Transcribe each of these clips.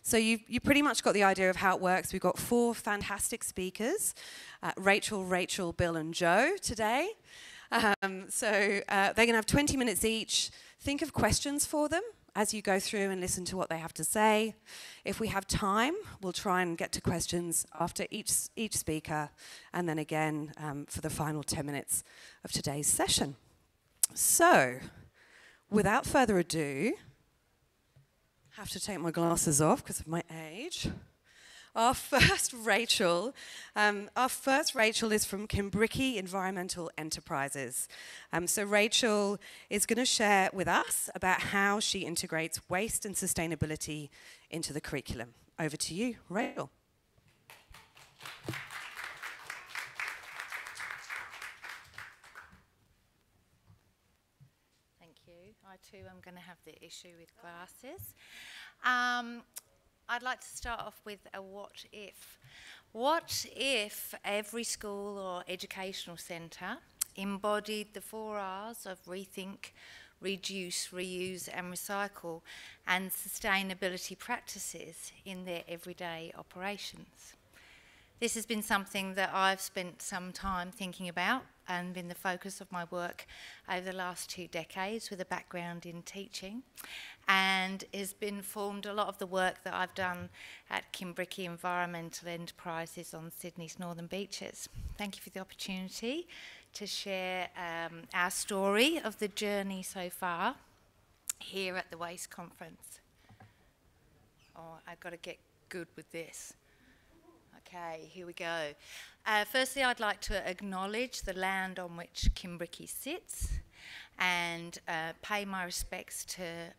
So you pretty much got the idea of how it works. We've got 4 fantastic speakers, Rachel, Bill and Joe today. They're going to have 20 minutes each. Think of questions for them as you go through and listen to what they have to say. If we have time, we'll try and get to questions after each speaker, and then again for the final 10 minutes of today's session. So, without further ado, I have to take my glasses off because of my age. Our first Rachel is from Kimbrickie Environmental Enterprises. So Rachel is going to share with us about how she integrates waste and sustainability into the curriculum. Over to you, Rachel. Thank you. I too am going to have the issue with glasses. I'd like to start off with a what if. What if every school or educational centre embodied the 4 R's of rethink, reduce, reuse and recycle and sustainability practices in their everyday operations? This has been something that I've spent some time thinking about and been the focus of my work over the last 2 decades with a background in teaching, and has been formed a lot of the work that I've done at Kimbrickie Environmental Enterprises on Sydney's Northern Beaches. Thank you for the opportunity to share our story of the journey so far here at the Waste Conference. Oh, I've got to get good with this. Okay, here we go. Firstly, I'd like to acknowledge the land on which Kimbrickie sits and pay my respects to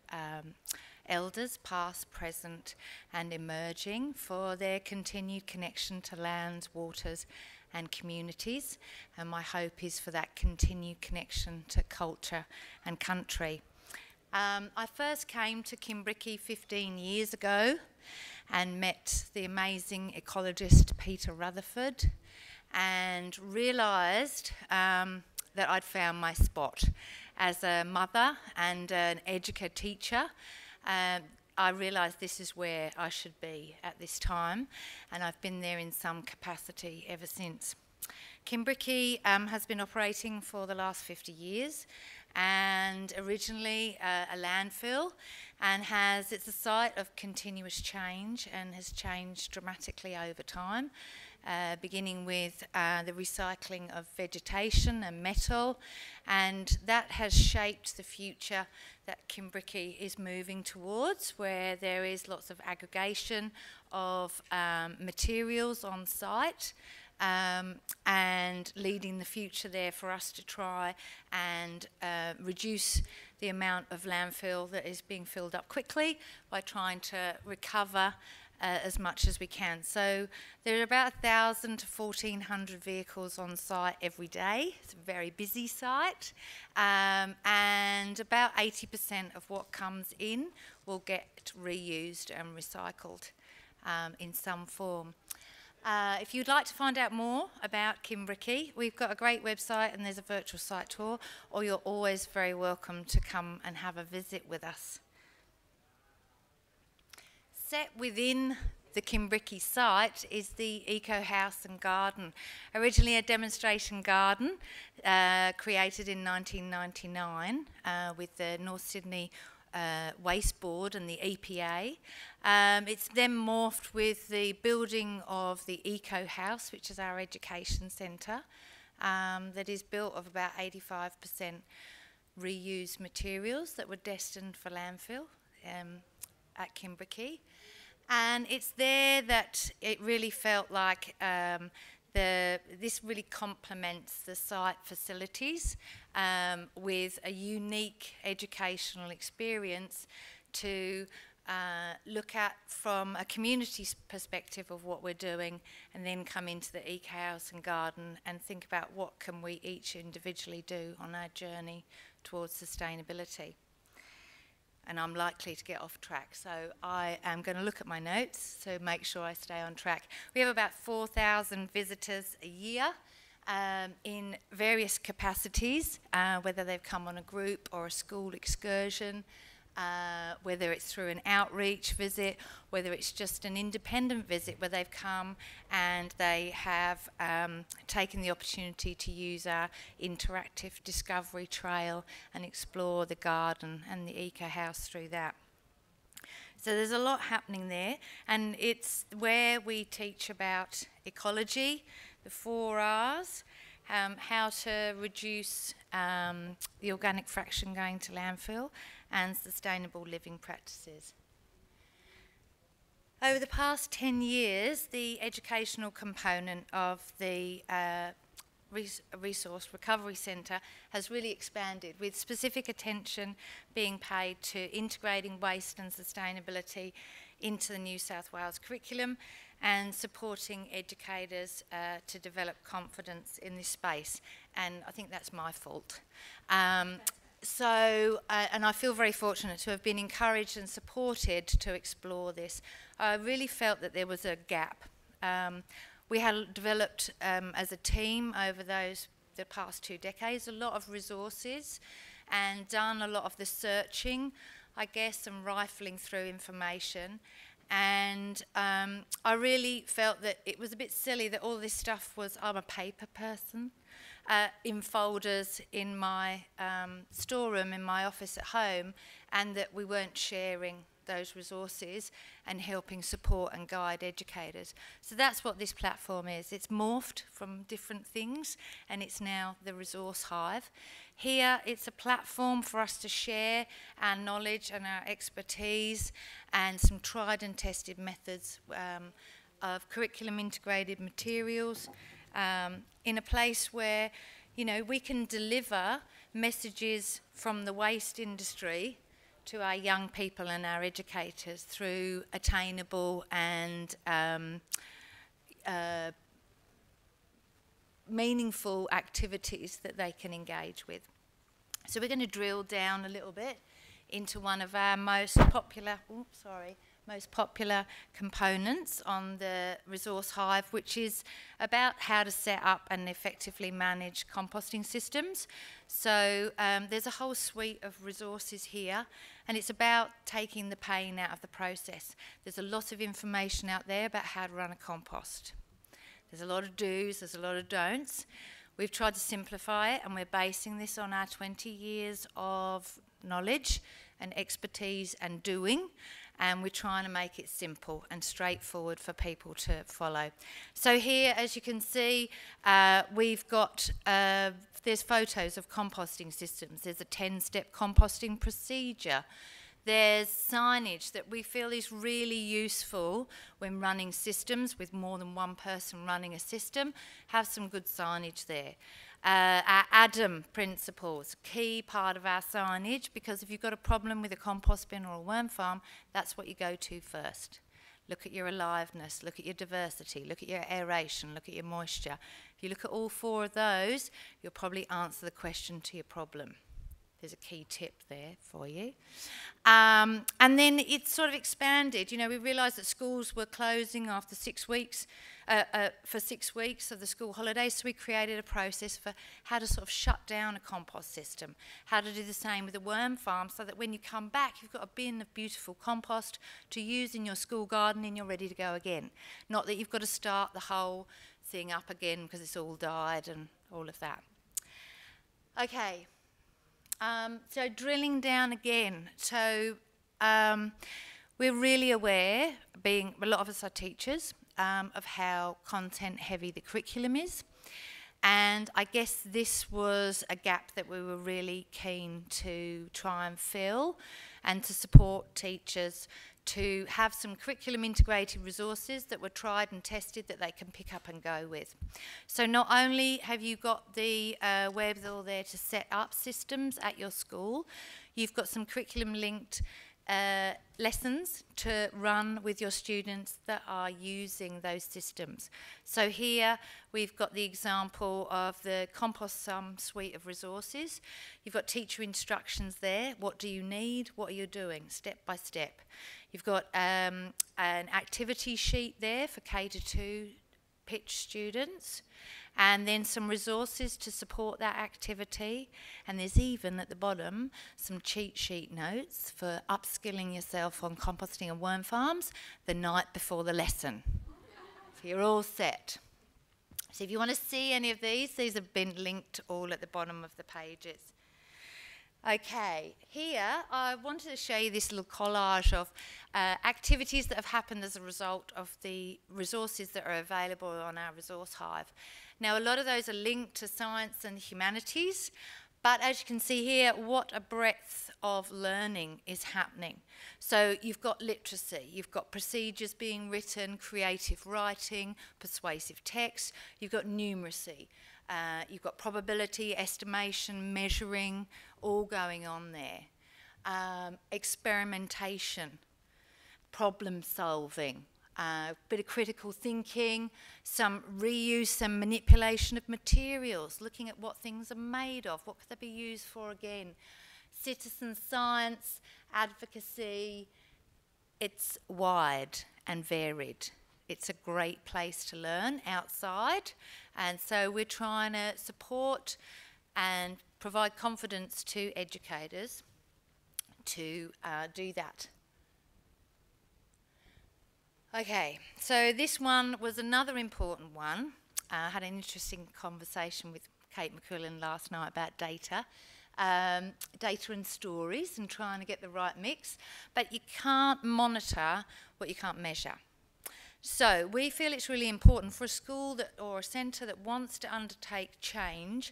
elders past, present and emerging for their continued connection to lands, waters and communities, and my hope is for that continued connection to culture and country. I first came to Kimbrickie 15 years ago and met the amazing ecologist Peter Rutherford and realised that I'd found my spot. As a mother and an educator teacher, I realised this is where I should be at this time, and I've been there in some capacity ever since. Kimbrickie has been operating for the last 50 years, and originally a landfill, and it's a site of continuous change and has changed dramatically over time, beginning with the recycling of vegetation and metal, and that has shaped the future that Kimbrickie is moving towards, where there is lots of aggregation of materials on site, and leading the future there for us to try and reduce the amount of landfill that is being filled up quickly by trying to recover as much as we can. So there are about 1,000 to 1,400 vehicles on site every day. It's a very busy site, and about 80% of what comes in will get reused and recycled in some form. If you'd like to find out more about Kimbrickie, we've got a great website and there's a virtual site tour, or you're always very welcome to come and have a visit with us. Set within the Kimbrickie site is the Eco House and Garden, originally a demonstration garden created in 1999 with the North Sydney Waste Board and the EPA. It's then morphed with the building of the Eco House, which is our education centre, that is built of about 85% reused materials that were destined for landfill at Kimbrickie. And it's there that it really felt like this really complements the site facilities with a unique educational experience to look at from a community's perspective of what we're doing, and then come into the Eco House and Garden and think about what can we each individually do on our journey towards sustainability. And I'm likely to get off track, so I am going to look at my notes to make sure I stay on track. We have about 4,000 visitors a year in various capacities, whether they've come on a group or a school excursion, whether it's through an outreach visit, whether it's just an independent visit where they've come and they have taken the opportunity to use our interactive discovery trail and explore the garden and the eco house through that. So there's a lot happening there, and it's where we teach about ecology, the 4 R's, how to reduce the organic fraction going to landfill, and sustainable living practices. Over the past 10 years, the educational component of the Resource Recovery Centre has really expanded, with specific attention being paid to integrating waste and sustainability into the New South Wales curriculum and supporting educators to develop confidence in this space. And I think that's my fault. And I feel very fortunate to have been encouraged and supported to explore this. I really felt that there was a gap. We had developed as a team over the past 2 decades a lot of resources and done a lot of the searching, I guess, and rifling through information. And I really felt that it was a bit silly that all this stuff was, I'm a paper person, in folders in my storeroom in my office at home, and that we weren't sharing those resources and helping support and guide educators. So that's what this platform is. It's morphed from different things, and it's now the Resource Hive. Here, it's a platform for us to share our knowledge and our expertise and some tried and tested methods of curriculum integrated materials in a place where, you know, we can deliver messages from the waste industry to our young people and our educators through attainable and meaningful activities that they can engage with. So we're going to drill down a little bit into one of our most popular components on the Resource Hive, which is about how to set up and effectively manage composting systems. So there's a whole suite of resources here, and it's about taking the pain out of the process. There's a lot of information out there about how to run a compost. There's a lot of do's, there's a lot of don'ts. We've tried to simplify it, and we're basing this on our 20 years of knowledge and expertise and doing, and we're trying to make it simple and straightforward for people to follow. So here, as you can see, we've got, there's photos of composting systems. There's a 10-step composting procedure. There's signage that we feel is really useful when running systems with more than one person running a system. Have some good signage there. Our ADAM principles, key part of our signage, because if you've got a problem with a compost bin or a worm farm, that's what you go to first. Look at your aliveness, look at your diversity, look at your aeration, look at your moisture. If you look at all 4 of those, you'll probably answer the question to your problem. There's a key tip there for you. And then it's sort of expanded. You know, we realised that schools were closing after 6 weeks, for 6 weeks of the school holidays, so we created a process for how to sort of shut down a compost system, how to do the same with a worm farm, so that when you come back, you've got a bin of beautiful compost to use in your school garden and you're ready to go again. Not that you've got to start the whole thing up again because it's all died and all of that. Okay. So drilling down again, so we're really aware, being a lot of us are teachers, of how content heavy the curriculum is, and I guess this was a gap that we were really keen to try and fill and to support teachers to have some curriculum integrated resources that were tried and tested that they can pick up and go with. So not only have you got the wherewithal there to set up systems at your school, you've got some curriculum linked lessons to run with your students that are using those systems. So here we've got the example of the Compost Sum suite of resources. You've got teacher instructions there. What do you need? What are you doing? Step by step. You've got an activity sheet there for K-2 pitch students, and then some resources to support that activity. And there's even at the bottom some cheat sheet notes for upskilling yourself on composting and worm farms the night before the lesson. So you're all set. So if you want to see any of these have been linked all at the bottom of the pages. Okay, here I wanted to show you this little collage of activities that have happened as a result of the resources that are available on our resource hive. Now, a lot of those are linked to science and humanities, but as you can see here, what a breadth of learning is happening. So you've got literacy, you've got procedures being written, creative writing, persuasive text, you've got numeracy, you've got probability, estimation, measuring, all going on there. Experimentation, problem solving, a bit of critical thinking, some reuse and manipulation of materials, looking at what things are made of, what could they be used for again. Citizen science, advocacy, it's wide and varied. It's a great place to learn outside, and so we're trying to support and provide confidence to educators to do that. Okay, so this one was another important one. I had an interesting conversation with Kate McQuillan last night about data. Data and stories and trying to get the right mix, but you can't monitor what you can't measure. So we feel it's really important for a school or a centre that wants to undertake change.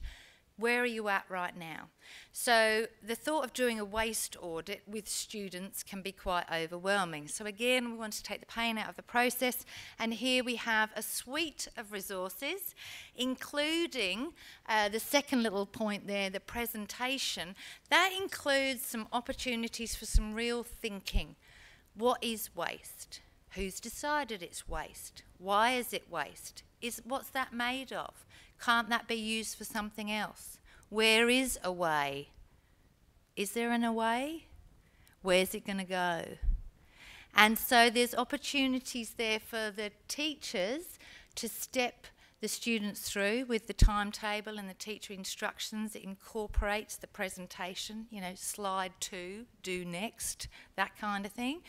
Where are you at right now? So the thought of doing a waste audit with students can be quite overwhelming. So again, we want to take the pain out of the process, and here we have a suite of resources, including the second little point there, the presentation. That includes some opportunities for some real thinking. What is waste? Who's decided it's waste? Why is it waste? What's that made of? Can't that be used for something else? Where is a way? Is there an away? Where's it going to go? And so there's opportunities there for the teachers to step the students through with the timetable and the teacher instructions. It incorporates the presentation, you know, slide 2, do next, that kind of thing.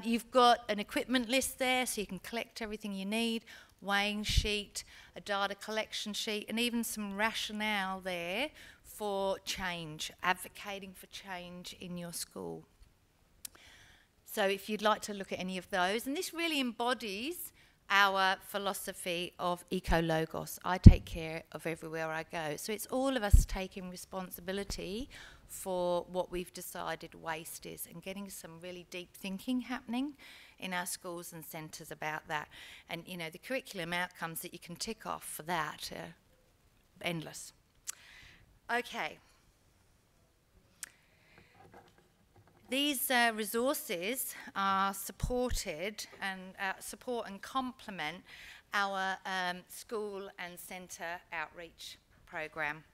You've got an equipment list there so you can collect everything you need, weighing sheet, a data collection sheet, and even some rationale there for change, advocating for change in your school. So if you'd like to look at any of those, and this really embodies our philosophy of eco-logos. I take care of everywhere I go. So it's all of us taking responsibility for what we've decided waste is and getting some really deep thinking happening in our schools and centres about that. And, you know, the curriculum outcomes that you can tick off for that are endless. Okay. These resources are supported and support and complement our school and centre outreach program.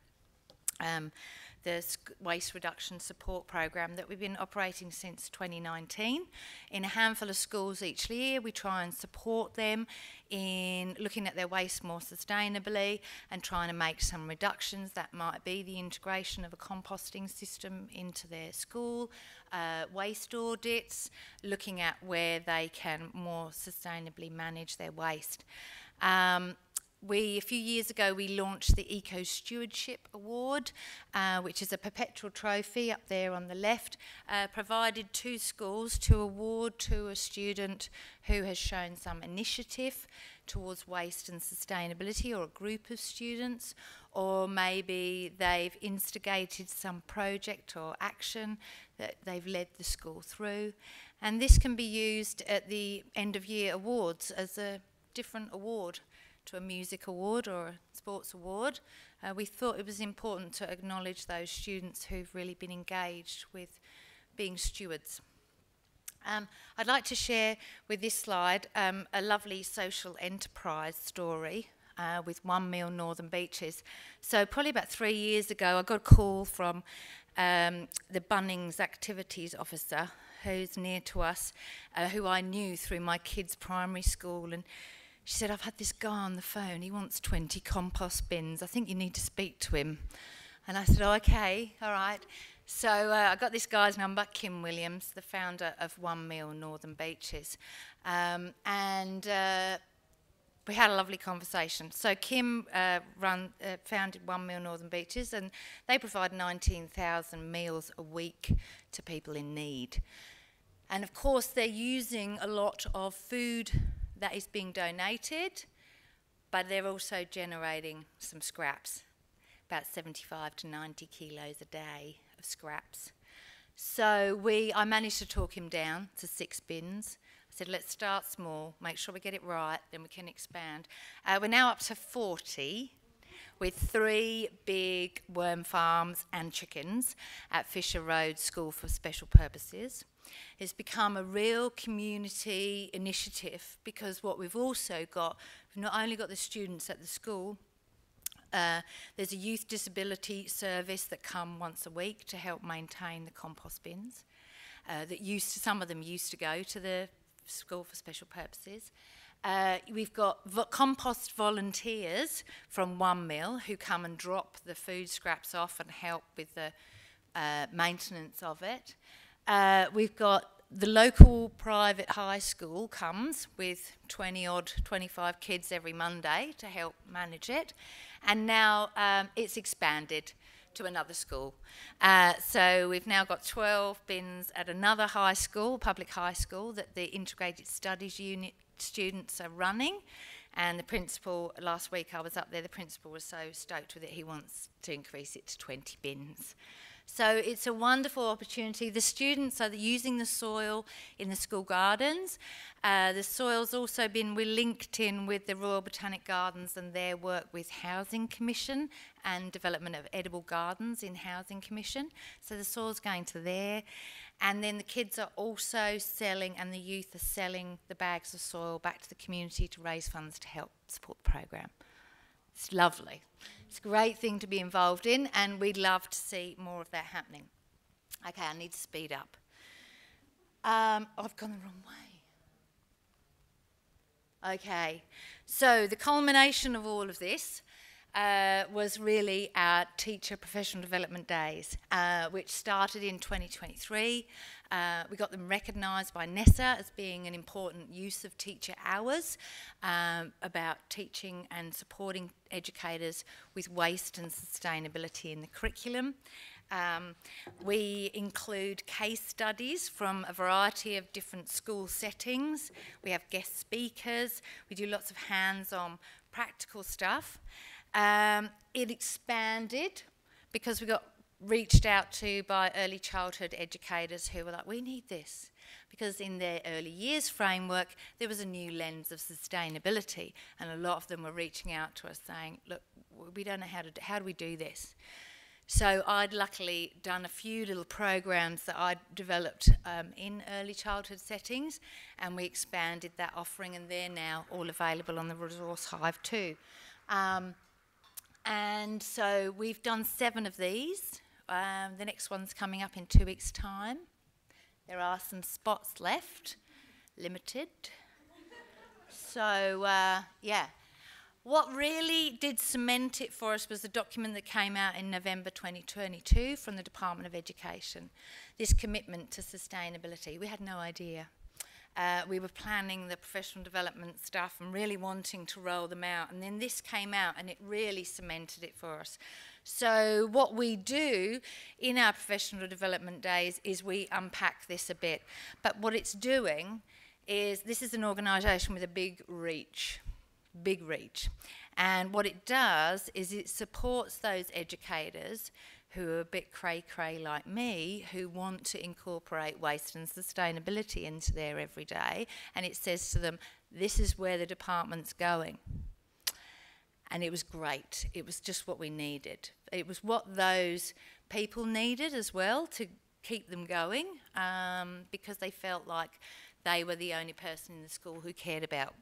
The waste reduction support program that we've been operating since 2019. In a handful of schools each year, we try and support them in looking at their waste more sustainably and trying to make some reductions. That might be the integration of a composting system into their school, waste audits, looking at where they can more sustainably manage their waste. A few years ago, we launched the Eco Stewardship Award, which is a perpetual trophy up there on the left, provided to schools to award to a student who has shown some initiative towards waste and sustainability, or a group of students, or maybe they've instigated some project or action that they've led the school through. And this can be used at the end of year awards as a different award to a music award or a sports award. We thought it was important to acknowledge those students who've really been engaged with being stewards. I'd like to share with this slide a lovely social enterprise story with One Meal Northern Beaches. So probably about 3 years ago, I got a call from the Bunnings activities officer who's near to us, who I knew through my kids' primary school, and She said, I've had this guy on the phone, he wants 20 compost bins, I think you need to speak to him. And I said, oh, okay, all right. So I got this guy's number, Kim Williams, the founder of One Meal Northern Beaches. We had a lovely conversation. So Kim founded One Meal Northern Beaches, and they provide 19,000 meals a week to people in need. And of course, they're using a lot of food that is being donated, but they're also generating some scraps, about 75 to 90 kilos a day of scraps. So I managed to talk him down to 6 bins. I said, let's start small, make sure we get it right, then we can expand. We're now up to 40, with 3 big worm farms and chickens at Fisher Road School for Special Purposes. It's become a real community initiative, because what we've also got, we've not only got the students at the school, there's a youth disability service that come once a week to help maintain the compost bins. Some of them used to go to the School for Special Purposes. We've got compost volunteers from One Meal who come and drop the food scraps off and help with the maintenance of it. We've got the local private high school comes with 25 kids every Monday to help manage it. And now it's expanded to another school. So we've now got 12 bins at another high school, public high school, that the Integrated Studies Unit students are running. And the principal, last week I was up there, the principal was so stoked with it, he wants to increase it to 20 bins. So it's a wonderful opportunity. The students are using the soil in the school gardens. The soil's also we're linked in with the Royal Botanic Gardens and their work with Housing Commission and development of edible gardens in Housing Commission. So the soil's going to there. And then the kids are also selling, and the youth are selling the bags of soil back to the community to raise funds to help support the program. It's lovely. It's a great thing to be involved in, and we'd love to see more of that happening. Okay, I need to speed up. I've gone the wrong way. Okay, so the culmination of all of this was really our Teacher Professional Development Days, which started in 2023. We got them recognised by NESA as being an important use of teacher hours, about teaching and supporting educators with waste and sustainability in the curriculum. We include case studies from a variety of different school settings. We have guest speakers. We do lots of hands-on practical stuff. It expanded because we got reached out to by early childhood educators who were like, we need this. Because in their early years framework, there was a new lens of sustainability, and a lot of them were reaching out to us saying, look, we don't know how do we do this? So I'd luckily done a few little programs that I'd developed in early childhood settings, and we expanded that offering, and they're now all available on the Resource Hive too. And so we've done 7 of these. The next one's coming up in 2 weeks' time. There are some spots left, limited. So, yeah. What really did cement it for us was the document that came out in November 2022 from the Department of Education, this commitment to sustainability. We had no idea. We were planning the professional development stuff and really wanting to roll them out, and then this came out and it really cemented it for us. So what we do in our professional development days is we unpack this a bit, but what it's doing is, this is an organisation with a big reach, and what it does is it supports those educators who are a bit cray-cray like me, who want to incorporate waste and sustainability into their everyday, and it says to them, this is where the department's going. And it was great. It was just what we needed. It was what those people needed as well to keep them going, because they felt like they were the only person in the school who cared about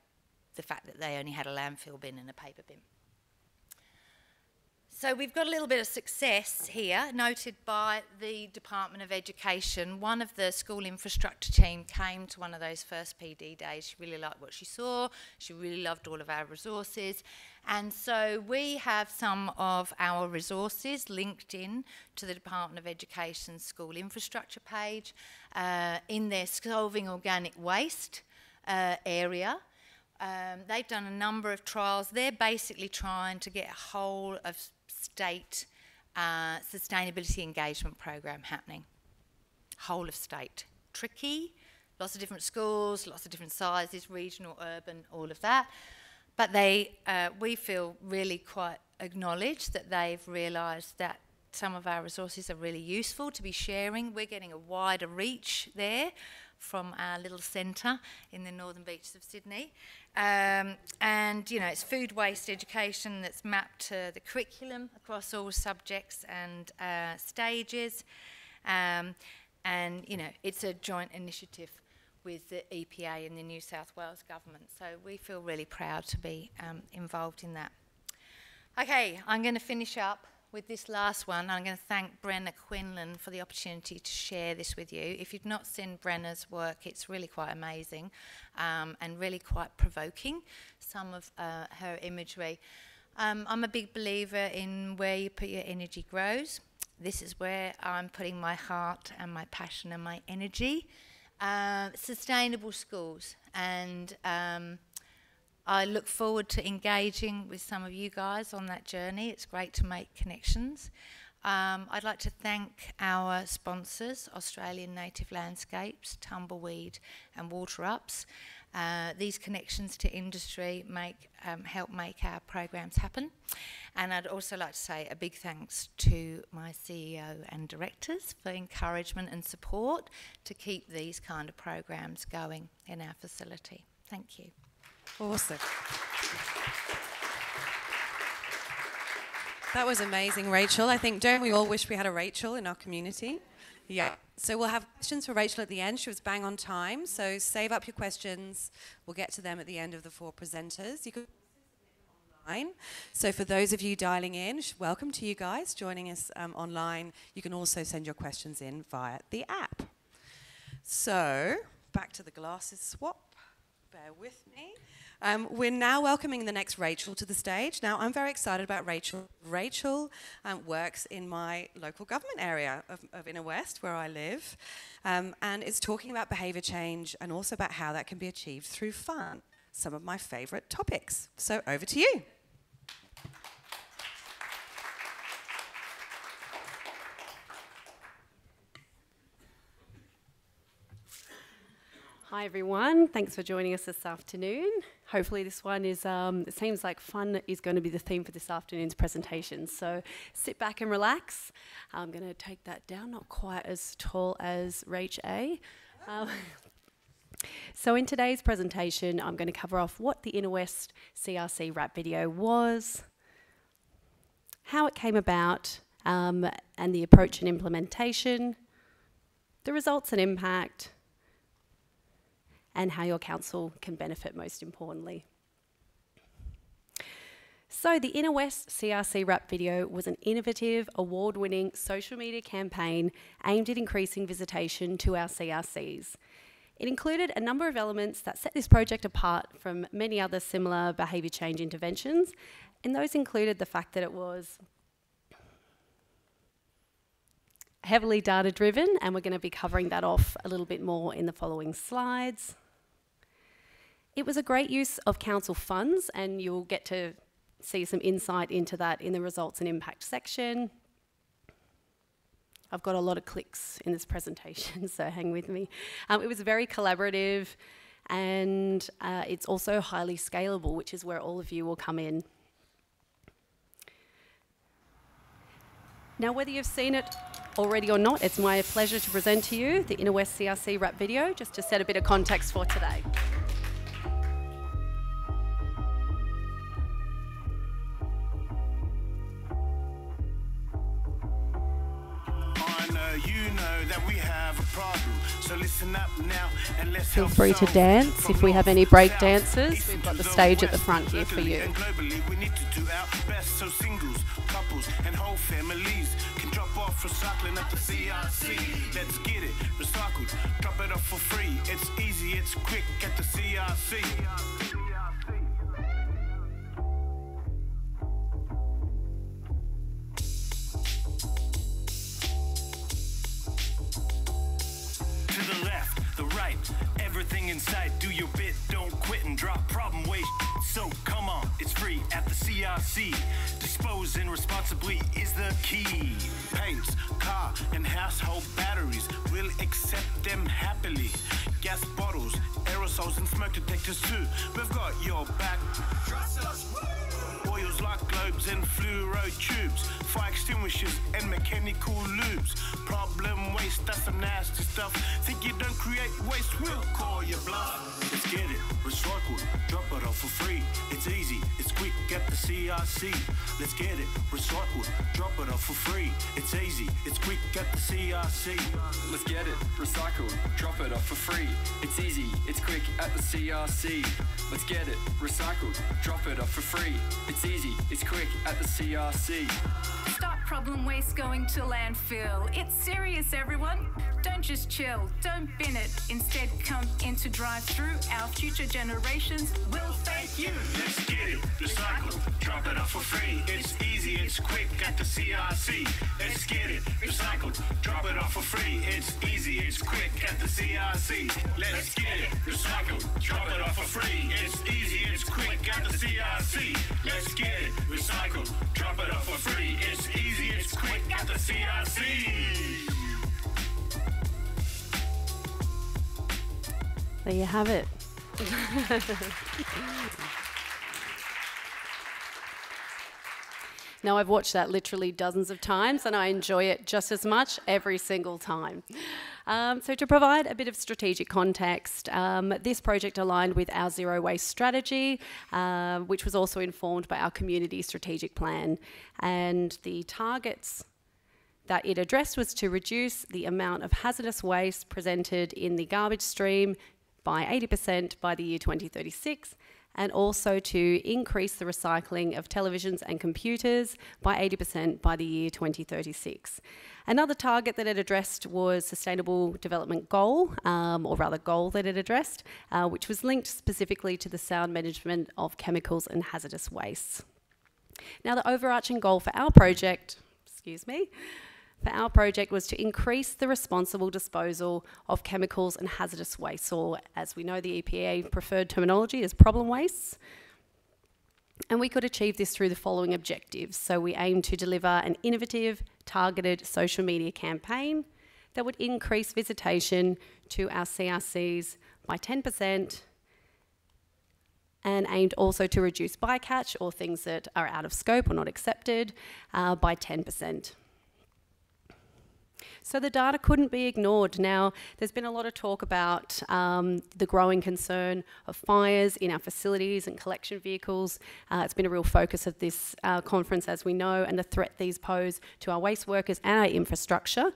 the fact that they only had a landfill bin and a paper bin. So we've got a little bit of success here, noted by the Department of Education. One of the school infrastructure team came to one of those first PD days. She really liked what she saw. She really loved all of our resources. And so we have some of our resources linked in to the Department of Education's school infrastructure page in their Solving Organic Waste area. They've done a number of trials. They're basically trying to get a whole of state sustainability engagement program happening. Whole of state. Tricky, lots of different schools, lots of different sizes, regional, urban, all of that. But we feel really quite acknowledged that they've realised that some of our resources are really useful to be sharing. We're getting a wider reach there from our little centre in the northern beaches of Sydney. And, you know, it's food waste education that's mapped to the curriculum across all subjects and stages. And, you know, it's a joint initiative with the EPA and the New South Wales government. So we feel really proud to be involved in that. Okay, I'm going to finish up with this last one. I'm going to thank Brenna Quinlan for the opportunity to share this with you. If you've not seen Brenna's work, it's really quite amazing and really quite provoking, some of her imagery. I'm a big believer in where you put your energy grows. This is where I'm putting my heart and my passion and my energy. Sustainable schools, and I look forward to engaging with some of you guys on that journey. It's great to make connections. I'd like to thank our sponsors, Australian Native Landscapes, Tumbleweed and Water Ups. These connections to industry help make our programs happen. And I'd also like to say a big thanks to my CEO and directors for encouragement and support to keep these kind of programs going in our facility. Thank you. Awesome. That was amazing, Rachel. I think, don't we all wish we had a Rachel in our community? Yeah. So we'll have questions for Rachel at the end. She was bang on time. So save up your questions. We'll get to them at the end of the 4 presenters. You could online. So for those of you dialing in, welcome to you guys joining us online. You can also send your questions in via the app. So back to the glasses swap. Bear with me. We're now welcoming the next Rachel to the stage. Now, I'm very excited about Rachel. Rachel works in my local government area of Inner West, where I live, and is talking about behaviour change and also about how that can be achieved through fun, some of my favourite topics. So over to you. Hi everyone, thanks for joining us this afternoon. Hopefully this one is, it seems like fun is going to be the theme for this afternoon's presentation. So sit back and relax. I'm going to take that down, not quite as tall as Rach A. So in today's presentation, I'm going to cover off what the Inner West CRC rap video was, how it came about, and the approach and implementation, the results and impact, and how your council can benefit most importantly. So the Inner West CRC rap video was an innovative, award-winning social media campaign aimed at increasing visitation to our CRCs. It included a number of elements that set this project apart from many other similar behaviour change interventions, and those included the fact that it was heavily data-driven, and we're going to be covering that off a little bit more in the following slides. It was a great use of council funds, and you'll get to see some insight into that in the results and impact section. I've got a lot of clicks in this presentation, so hang with me. It was very collaborative, and it's also highly scalable, which is where all of you will come in. Now, whether you've seen it already or not, it's my pleasure to present to you the Inner West CRC rap video, just to set a bit of context for today. you know that we have a problem. So listen up now and let's Feel help free to solve dance. from If we have north, any break south, dancers, east we've to got the the stage at the west. front here for Locally you. and globally, we need to do our best so singles, couples, and whole families can drop off recycling at the CRC. Let's get it recycled, drop it off for free. It's easy, it's quick at the CRC. To the left, the right, everything in sight. Do your bit, don't quit and drop problem waste. So come on, it's free at the CRC. Disposing responsibly is the key. Paints, car and household batteries, we'll accept them happily. Gas bottles, aerosols and smoke detectors too. We've got your back. Trust us. Oils like globes and fluoro tubes, fire extinguishers and mechanical lubes. Problem waste, that's some nasty stuff. Think you don't create waste, we'll call you bluff. Let's get it recycled, drop it off for free. It's easy, it's quick at the CRC. Let's get it recycled, drop it off for free. It's easy, it's quick at the CRC. Let's get it recycled, drop it off for free. It's easy, it's quick at the CRC. Let's get it recycled, drop it off for free. It's easy, it's quick at the CRC. Stop problem waste going to landfill. It's serious, everyone. Don't just chill, don't bin it. Instead, come in to drive through. Our future generations will thank you. Let's get it recycled, drop it off for free. It's easy, it's quick at the CRC. Let's get it recycled, drop it off for free. It's easy, it's quick at the CRC. Let's get it recycled, drop it off for free. It's easy, it's quick at the CRC. Let's get it recycled, drop it off for free. It's easy, it's quick at the CRC. There you have it. Now, I've watched that literally dozens of times and I enjoy it just as much every single time. So to provide a bit of strategic context, this project aligned with our zero waste strategy, which was also informed by our community strategic plan. And the targets that it addressed was to reduce the amount of hazardous waste presented in the garbage stream by 80% by the year 2036, and also to increase the recycling of televisions and computers by 80% by the year 2036. Another target that it addressed was Sustainable Development Goal, or rather goal that it addressed, which was linked specifically to the sound management of chemicals and hazardous wastes. Now, the overarching goal for our project, was to increase the responsible disposal of chemicals and hazardous waste, or as we know, the EPA preferred terminology is problem wastes. And we could achieve this through the following objectives. So we aim to deliver an innovative, targeted social media campaign that would increase visitation to our CRCs by 10%, and aimed also to reduce bycatch, or things that are out of scope or not accepted, by 10%. So the data couldn't be ignored. Now, there's been a lot of talk about the growing concern of fires in our facilities and collection vehicles. It's been a real focus of this conference, as we know, and the threat these pose to our waste workers and our infrastructure.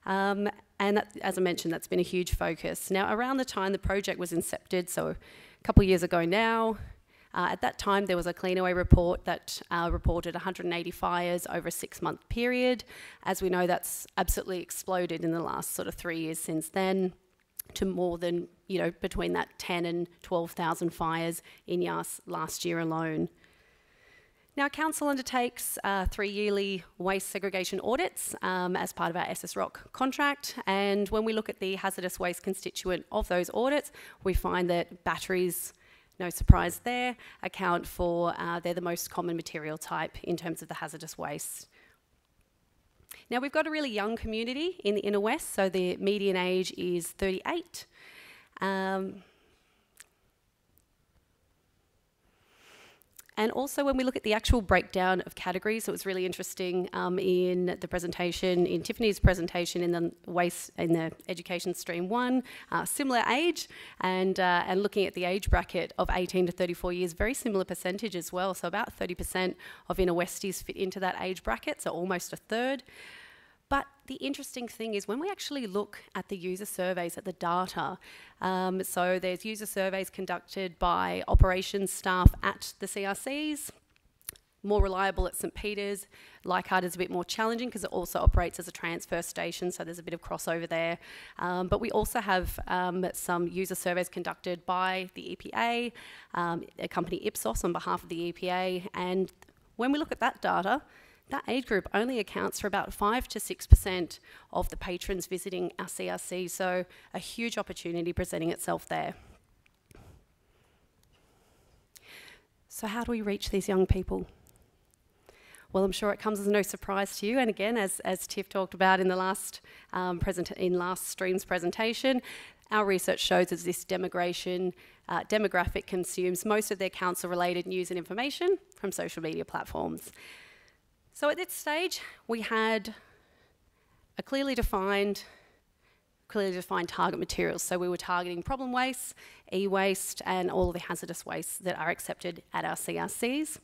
And that, as I mentioned, that's been a huge focus. Now, around the time the project was incepted, so a couple of years ago now, at that time, there was a Cleanaway report that reported 180 fires over a 6-month period. As we know, that's absolutely exploded in the last sort of 3 years since then to more than, between that 10 and 12,000 fires in last year alone. Now, Council undertakes 3 yearly waste segregation audits as part of our SSROC contract. And when we look at the hazardous waste constituent of those audits, we find that batteries, no surprise there, account for, they're the most common material type in terms of the hazardous waste. Now, we've got a really young community in the Inner West, so the median age is 38. And also, when we look at the actual breakdown of categories, it was really interesting in the presentation, in Tiffany's presentation, in the education stream 1, similar age, and looking at the age bracket of 18 to 34 years, very similar percentage as well. So about 30% of inner Westies fit into that age bracket, so almost a third. But the interesting thing is when we actually look at the user surveys, at the data, so there's user surveys conducted by operations staff at the CRCs, more reliable at St Peter's. Leichhardt is a bit more challenging because it also operates as a transfer station, so there's a bit of crossover there. But we also have some user surveys conducted by the EPA, a company Ipsos on behalf of the EPA, and when we look at that data, that age group only accounts for about 5 to 6% of the patrons visiting our CRC, so a huge opportunity presenting itself there. So how do we reach these young people? Well, I'm sure it comes as no surprise to you, and again, as Tiff talked about in the last last stream's presentation, our research shows that this demographic consumes most of their council-related news and information from social media platforms. So at this stage, we had a clearly defined target materials. So we were targeting problem waste, e-waste, and all of the hazardous wastes that are accepted at our CRCs.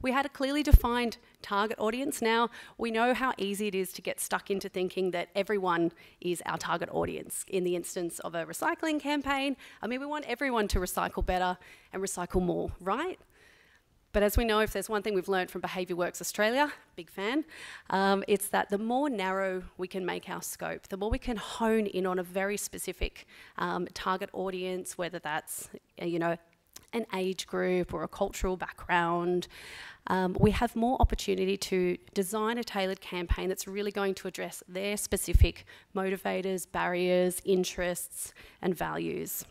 We had a clearly defined target audience. Now, we know how easy it is to get stuck into thinking that everyone is our target audience. In the instance of a recycling campaign, I mean, we want everyone to recycle better and recycle more, right? But as we know, if there's one thing we've learned from Behaviour Works Australia, big fan, it's that the more narrow we can make our scope, the more we can hone in on a very specific target audience, whether that's, an age group or a cultural background, we have more opportunity to design a tailored campaign that's really going to address their specific motivators, barriers, interests, and values.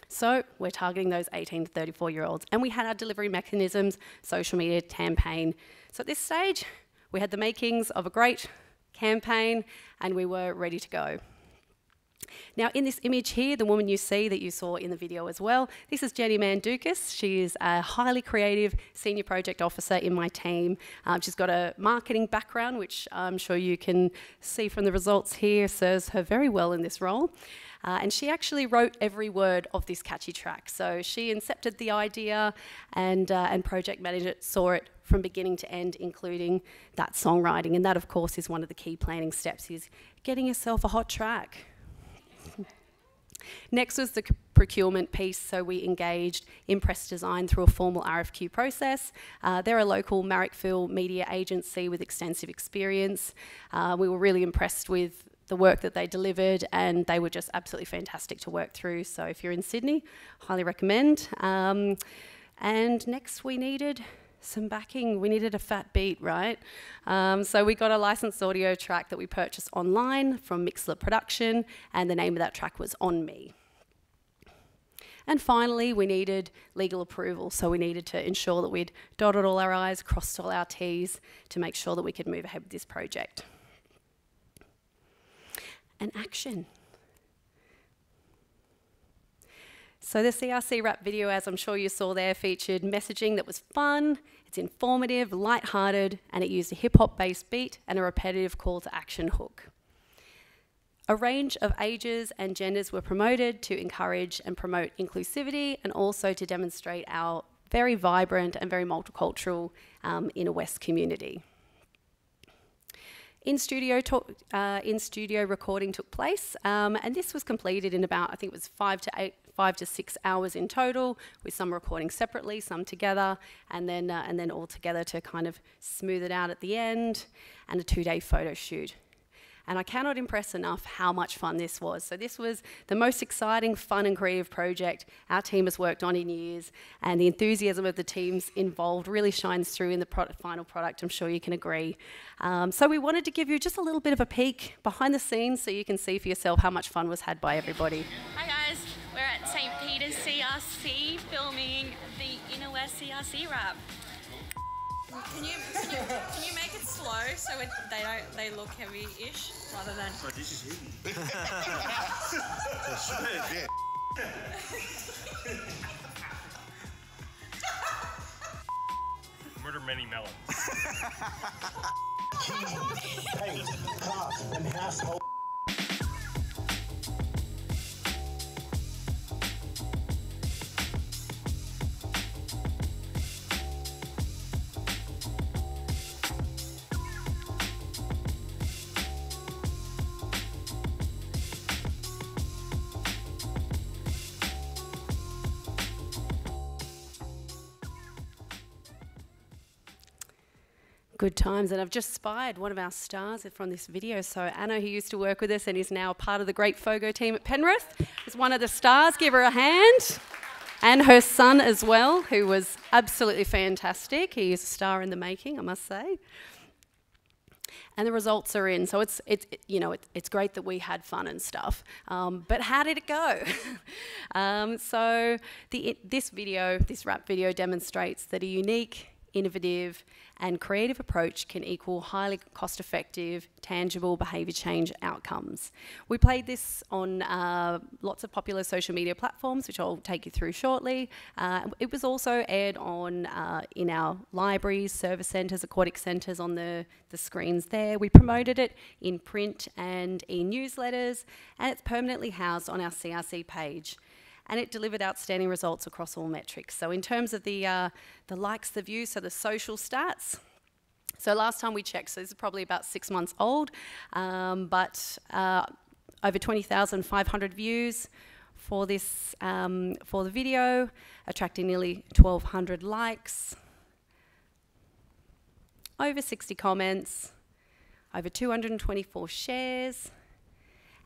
So we're targeting those 18 to 34-year-olds. And we had our delivery mechanisms, social media campaign. So at this stage, we had the makings of a great campaign and we were ready to go. Now, in this image here, the woman you see that you saw in the video as well, this is Jenny Mandukas. She is a highly creative senior project officer in my team. She's got a marketing background, which I'm sure you can see from the results here, serves her very well in this role. And she actually wrote every word of this catchy track. So she incepted the idea and project manager saw it from beginning to end, including that songwriting. And that, of course, is one of the key planning steps, is getting yourself a hot track. Next was the procurement piece, so we engaged Impress Design through a formal RFQ process. They're a local Marrickville media agency with extensive experience. We were really impressed with the work that they delivered, and they were just absolutely fantastic to work through. So if you're in Sydney, highly recommend. And next we needed some backing. We needed a fat beat, right? So we got a licensed audio track that we purchased online from Mixler Production, and the name of that track was On Me. And finally, we needed legal approval. So we needed to ensure that we'd dotted all our I's, crossed all our T's to make sure that we could move ahead with this project. And action. So the CRC rap video, as I'm sure you saw there, featured messaging that was fun, it's informative, light-hearted, and it used a hip-hop based beat and a repetitive call to action hook. A range of ages and genders were promoted to encourage and promote inclusivity and also to demonstrate our very vibrant and very multicultural inner West community. In-studio recording took place, and this was completed in about, I think it was 5 to 6 hours in total, with some recording separately, some together, and then all together to kind of smooth it out at the end, and a 2-day photo shoot. And I cannot impress enough how much fun this was. So this was the most exciting, fun and creative project our team has worked on in years, and the enthusiasm of the teams involved really shines through in the final product, I'm sure you can agree. So we wanted to give you just a little bit of a peek behind the scenes so you can see for yourself how much fun was had by everybody. Hi guys, we're at St Peter's CRC filming the Inner West CRC rap. Can you make it slow so they look heavy-ish rather than? Oh, this is heavy. Murder many melons. Hey, class and household. Good times, and I've just spied one of our stars from this video. So Anna, who used to work with us and is now part of the Great Fogo team at Penrith, is one of the stars. Give her a hand. And her son as well, who was absolutely fantastic. He is a star in the making, I must say. And the results are in, so it's great that we had fun and stuff. But how did it go? This rap video demonstrates that a unique, innovative and creative approach can equal highly cost-effective, tangible behaviour change outcomes. We played this on lots of popular social media platforms, which I'll take you through shortly. It was also aired on in our libraries, service centres, aquatic centres on the screens there. We promoted it in print and e-newsletters, and it's permanently housed on our CRC page. And it delivered outstanding results across all metrics. So in terms of the likes, the views, so the social stats. So last time we checked, so this is probably about 6 months old, but over 20,500 views for this for the video, attracting nearly 1,200 likes, over 60 comments, over 224 shares,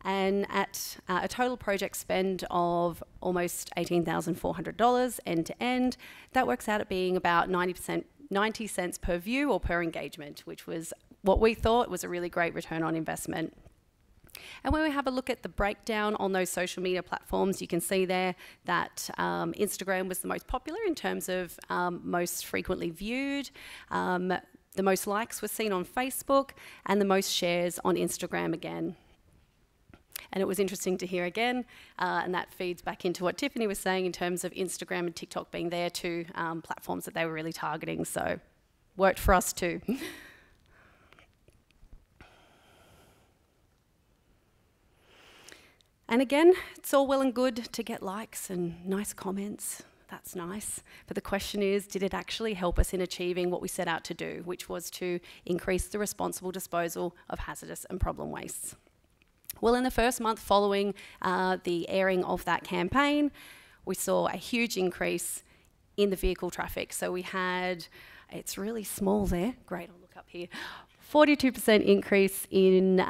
and at a total project spend of almost $18,400 end to end. That works out at being about 90 cents per view or per engagement, which was what we thought was a really great return on investment. And when we have a look at the breakdown on those social media platforms, you can see there that Instagram was the most popular in terms of most frequently viewed. The most likes were seen on Facebook, and the most shares on Instagram again. And it was interesting to hear again, and that feeds back into what Tiffany was saying in terms of Instagram and TikTok being their two platforms that they were really targeting. So worked for us too. And again, it's all well and good to get likes and nice comments. That's nice. But the question is, did it actually help us in achieving what we set out to do, which was to increase the responsible disposal of hazardous and problem wastes? Well, in the first month following the airing of that campaign, we saw a huge increase in the vehicle traffic. So we had, it's really small there, great, I'll look up here, 42% increase in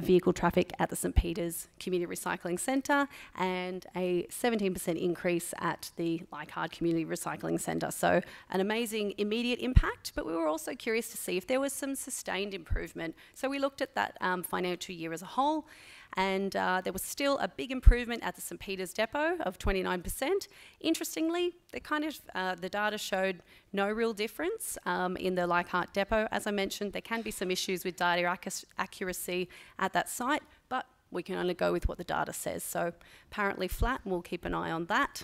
vehicle traffic at the St Peters Community Recycling Centre and a 17% increase at the Leichhardt Community Recycling Centre. So an amazing immediate impact, but we were also curious to see if there was some sustained improvement. So we looked at that financial year as a whole, and there was still a big improvement at the St Peters depot of 29%. Interestingly, the data showed no real difference in the Leichhardt depot. As I mentioned, there can be some issues with data accuracy at that site, but we can only go with what the data says. So apparently flat, and we'll keep an eye on that.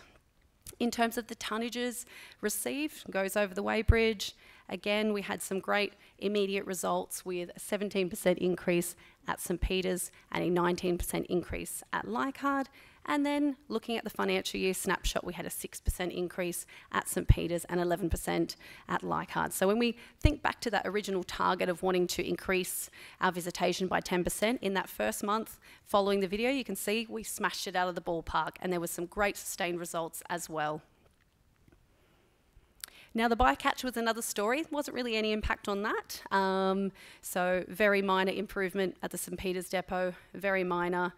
In terms of the tonnages received, goes over the weighbridge. Again, we had some great immediate results with a 17% increase at St Peters and a 19% increase at Leichhardt. And then looking at the financial year snapshot, we had a 6% increase at St Peters and 11% at Leichhardt. So when we think back to that original target of wanting to increase our visitation by 10% in that first month following the video, you can see we smashed it out of the ballpark, and there was some great sustained results as well. Now, the bycatch was another story. There wasn't really any impact on that. So very minor improvement at the St Peters depot, very minor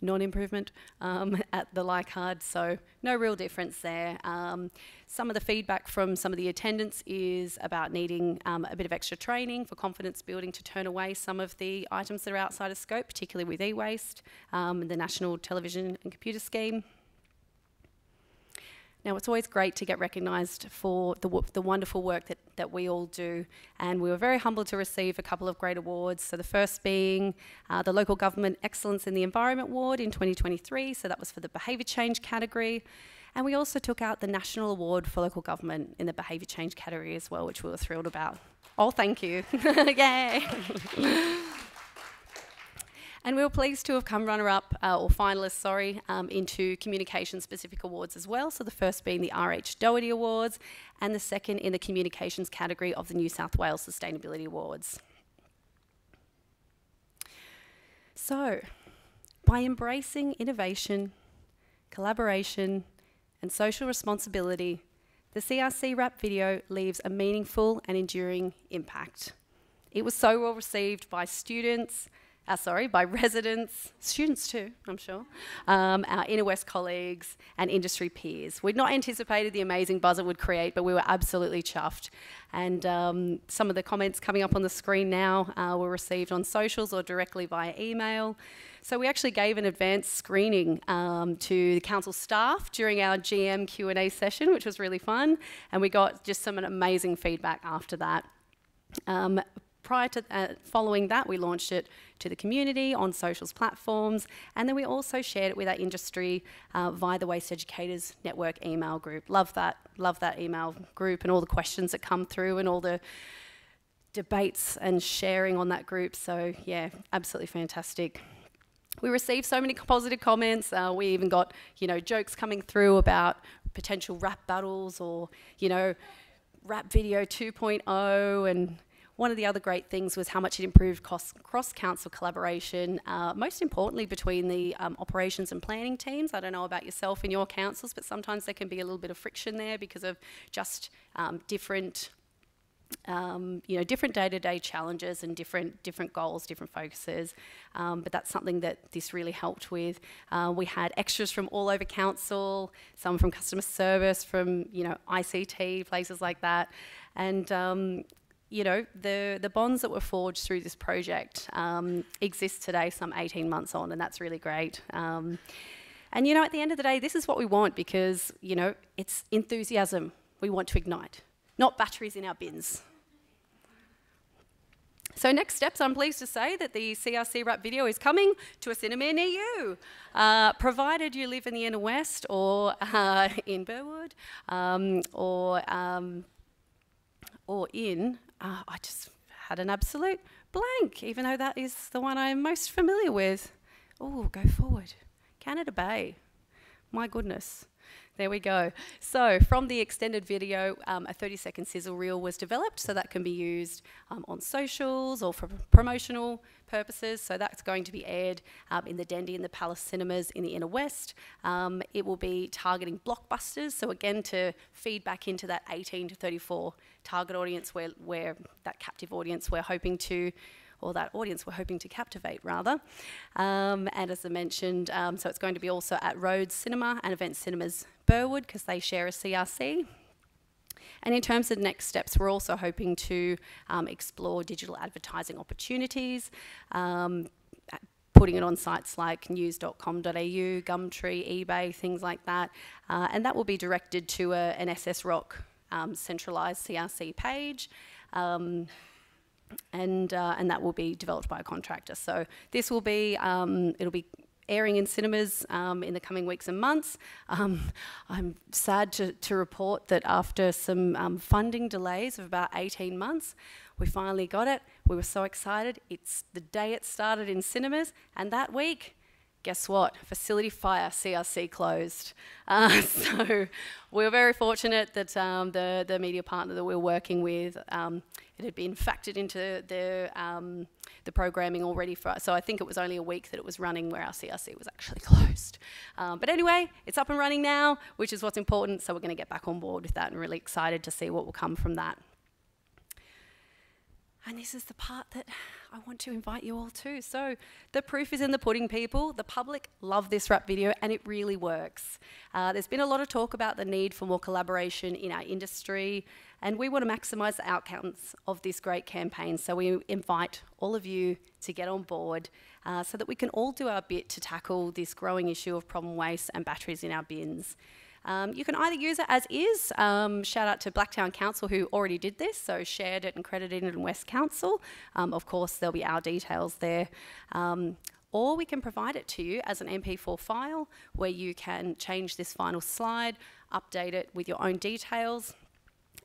non-improvement at the Leichhardt, so no real difference there. Some of the feedback from some of the attendants is about needing a bit of extra training for confidence building to turn away some of the items that are outside of scope, particularly with e-waste, the National Television and Computer Scheme. Now, it's always great to get recognised for the wonderful work that we all do, and we were very humbled to receive a couple of great awards. So the first being the Local Government Excellence in the Environment Award in 2023, so that was for the behaviour change category. And we also took out the National Award for Local Government in the behaviour change category as well, which we were thrilled about. Oh, thank you. Yay! And we were pleased to have come runner-up, or finalists, sorry, into communication-specific awards as well. So the first being the RH Doherty Awards, and the second in the communications category of the New South Wales Sustainability Awards. So, by embracing innovation, collaboration, and social responsibility, The CRC rap video leaves a meaningful and enduring impact. It was so well received by by residents, students too, I'm sure, our Inner West colleagues and industry peers. We'd not anticipated the amazing buzz it would create, but we were absolutely chuffed. And some of the comments coming up on the screen now were received on socials or directly via email. So we actually gave an advanced screening to the council staff during our GM Q&A session, which was really fun. And we got just some amazing feedback after that. Following that, we launched it to the community on socials platforms, and then we also shared it with our industry via the Waste Educators Network email group. Love that email group and all the questions that come through and all the debates and sharing on that group. So yeah, absolutely fantastic. We received so many positive comments. We even got, jokes coming through about potential rap battles or, rap video 2.0, and one of the other great things was how much it improved cross-council collaboration, most importantly between the operations and planning teams. I don't know about yourself in your councils, but sometimes there can be a little bit of friction there because of just different day-to-day challenges and different goals, different focuses. But that's something that this really helped with. We had extras from all over council, some from customer service, from ICT, places like that, and the bonds that were forged through this project exist today, some 18 months on, and that's really great. And at the end of the day, this is what we want, because it's enthusiasm we want to ignite, not batteries in our bins. So next steps, I'm pleased to say that the CRC rap video is coming to a cinema near you, provided you live in the Inner West or in Burwood or in, I just had an absolute blank, even though that is the one I'm most familiar with. Oh, go forward. Canada Bay. My goodness. There we go. So from the extended video, a 30-second sizzle reel was developed, so that can be used on socials or for promotional purposes. So that's going to be aired in the Dendy and the Palace cinemas in the Inner West. It will be targeting blockbusters, so again to feed back into that 18 to 34 target audience where that captive audience we're hoping to, or that audience we're hoping to captivate, rather. And as I mentioned, so it's going to be also at Rhodes Cinema and Event Cinemas Burwood, because they share a CRC. And in terms of next steps, we're also hoping to explore digital advertising opportunities, putting it on sites like news.com.au, Gumtree, eBay, things like that. And that will be directed to an SS Rock centralised CRC page. And that will be developed by a contractor. So this will be, it'll be airing in cinemas in the coming weeks and months. I'm sad to report that after some funding delays of about 18 months, we finally got it. We were so excited. It's the day it started in cinemas, and that week, guess what? Facility fire, CRC closed. So we were very fortunate that the media partner that we were working with, it had been factored into the programming already for us. So I think it was only a week that it was running where our CRC was actually closed. But anyway, it's up and running now, which is what's important. So we're going to get back on board with that and really excited to see what will come from that. And this is the part that I want to invite you all to. So the proof is in the pudding, people. The public love this rap video, and it really works. There's been a lot of talk about the need for more collaboration in our industry, and we want to maximise the outcomes of this great campaign. So we invite all of you to get on board so that we can all do our bit to tackle this growing issue of problem waste and batteries in our bins. You can either use it as is, shout out to Blacktown Council who already did this, so shared it and credited it in West Council. Of course, there'll be our details there. Or we can provide it to you as an MP4 file where you can change this final slide, update it with your own details.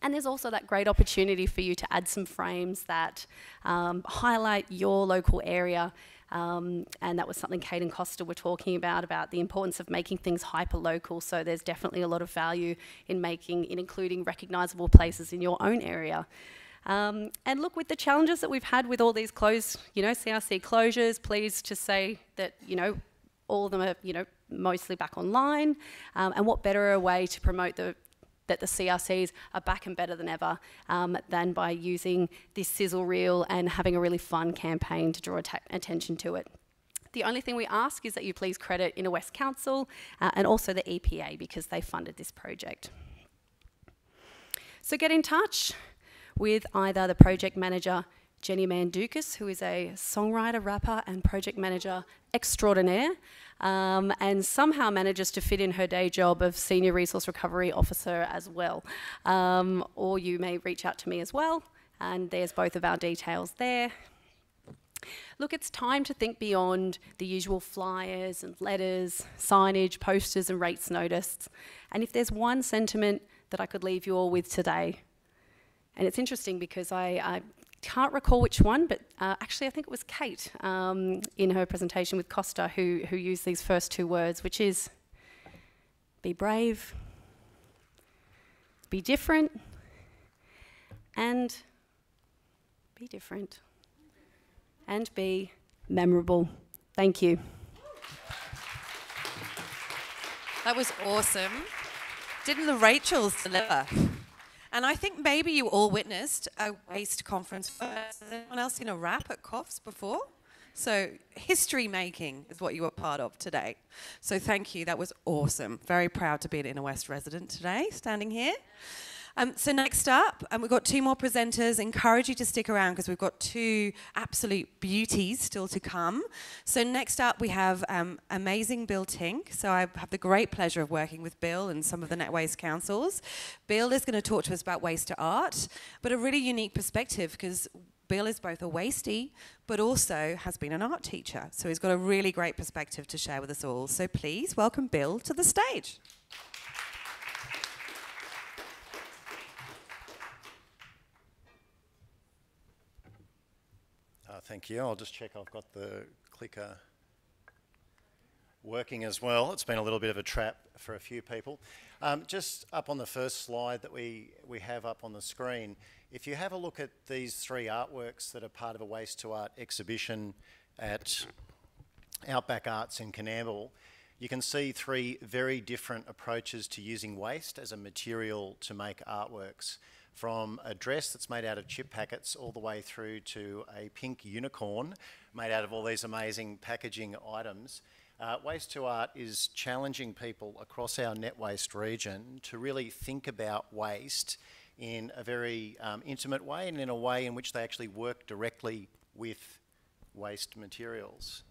And there's also that great opportunity for you to add some frames that highlight your local area. And that was something Kate and Costa were talking about the importance of making things hyper-local. So there's definitely a lot of value in including recognisable places in your own area. And look, with the challenges that we've had with all these closed, CRC closures, pleased to say that, all of them are, mostly back online. And what better a way to promote the that the CRCs are back and better than ever than by using this sizzle reel and having a really fun campaign to draw attention to it. The only thing we ask is that you please credit Inner West Council and also the EPA because they funded this project. So get in touch with either the project manager, Jenny Mandukas, who is a songwriter, rapper and project manager extraordinaire, and somehow manages to fit in her day job of Senior Resource Recovery Officer as well. Or you may reach out to me as well, and there's both of our details there. Look, it's time to think beyond the usual flyers and letters, signage, posters and rates notice. And if there's one sentiment that I could leave you all with today, and it's interesting because I can't recall which one, but actually I think it was Kate in her presentation with Costa who used these first two words, which is be brave, be different, and be different, and be memorable. Thank you. That was awesome. Didn't the Rachels deliver? And I think maybe you all witnessed a waste conference first. Has anyone else seen a rap at COFs before? So history making is what you were part of today. So thank you, that was awesome. Very proud to be an Inner West resident today, standing here. So next up, we've got two more presenters. Encourage you to stick around because we've got two absolute beauties still to come. So next up we have amazing Bill Tink. So I have the great pleasure of working with Bill and some of the Net Waste councils. Bill is going to talk to us about waste to art, but a really unique perspective because Bill is both a wastie, but also has been an art teacher. So he's got a really great perspective to share with us all. So please welcome Bill to the stage. Thank you. I'll just check I've got the clicker working as well. It's been a little bit of a trap for a few people. Just up on the first slide that we have up on the screen, if you have a look at these three artworks that are part of a Waste to Art exhibition at Outback Arts in Coonamble, you can see three very different approaches to using waste as a material to make artworks. From a dress that's made out of chip packets all the way through to a pink unicorn made out of all these amazing packaging items. Waste to Art is challenging people across our Net Waste region to really think about waste in a very intimate way and in a way in which they actually work directly with waste materials.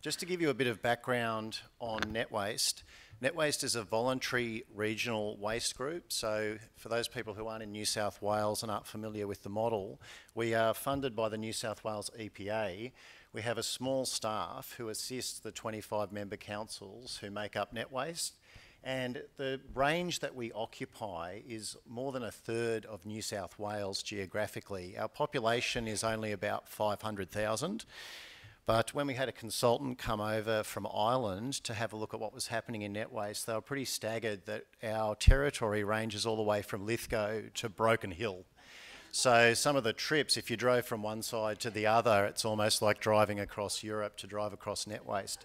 Just to give you a bit of background on Net Waste, Net Waste is a voluntary regional waste group. So for those people who aren't in New South Wales and aren't familiar with the model, we are funded by the New South Wales EPA. We have a small staff who assists the 25 member councils who make up Net Waste. And the range that we occupy is more than a third of New South Wales geographically. Our population is only about 500,000. But when we had a consultant come over from Ireland to have a look at what was happening in Net Waste, they were pretty staggered that our territory ranges all the way from Lithgow to Broken Hill. So some of the trips, if you drove from one side to the other, it's almost like driving across Europe to drive across Net Waste.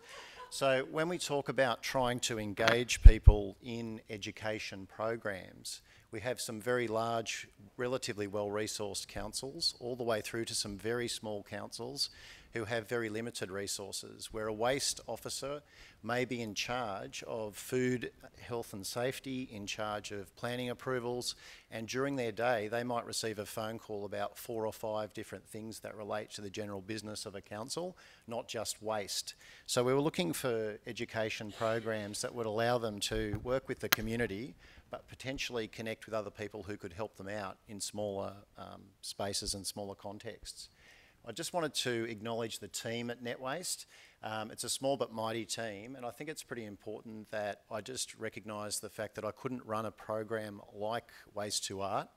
So when we talk about trying to engage people in education programs, we have some very large, relatively well-resourced councils, all the way through to some very small councils who have very limited resources, where a waste officer may be in charge of food, health and safety, in charge of planning approvals, and during their day they might receive a phone call about 4 or 5 different things that relate to the general business of a council, not just waste. So we were looking for education programs that would allow them to work with the community but potentially connect with other people who could help them out in smaller spaces and smaller contexts. I just wanted to acknowledge the team at Net Waste. It's a small but mighty team, and I think it's pretty important that I just recognise the fact that I couldn't run a program like Waste to Art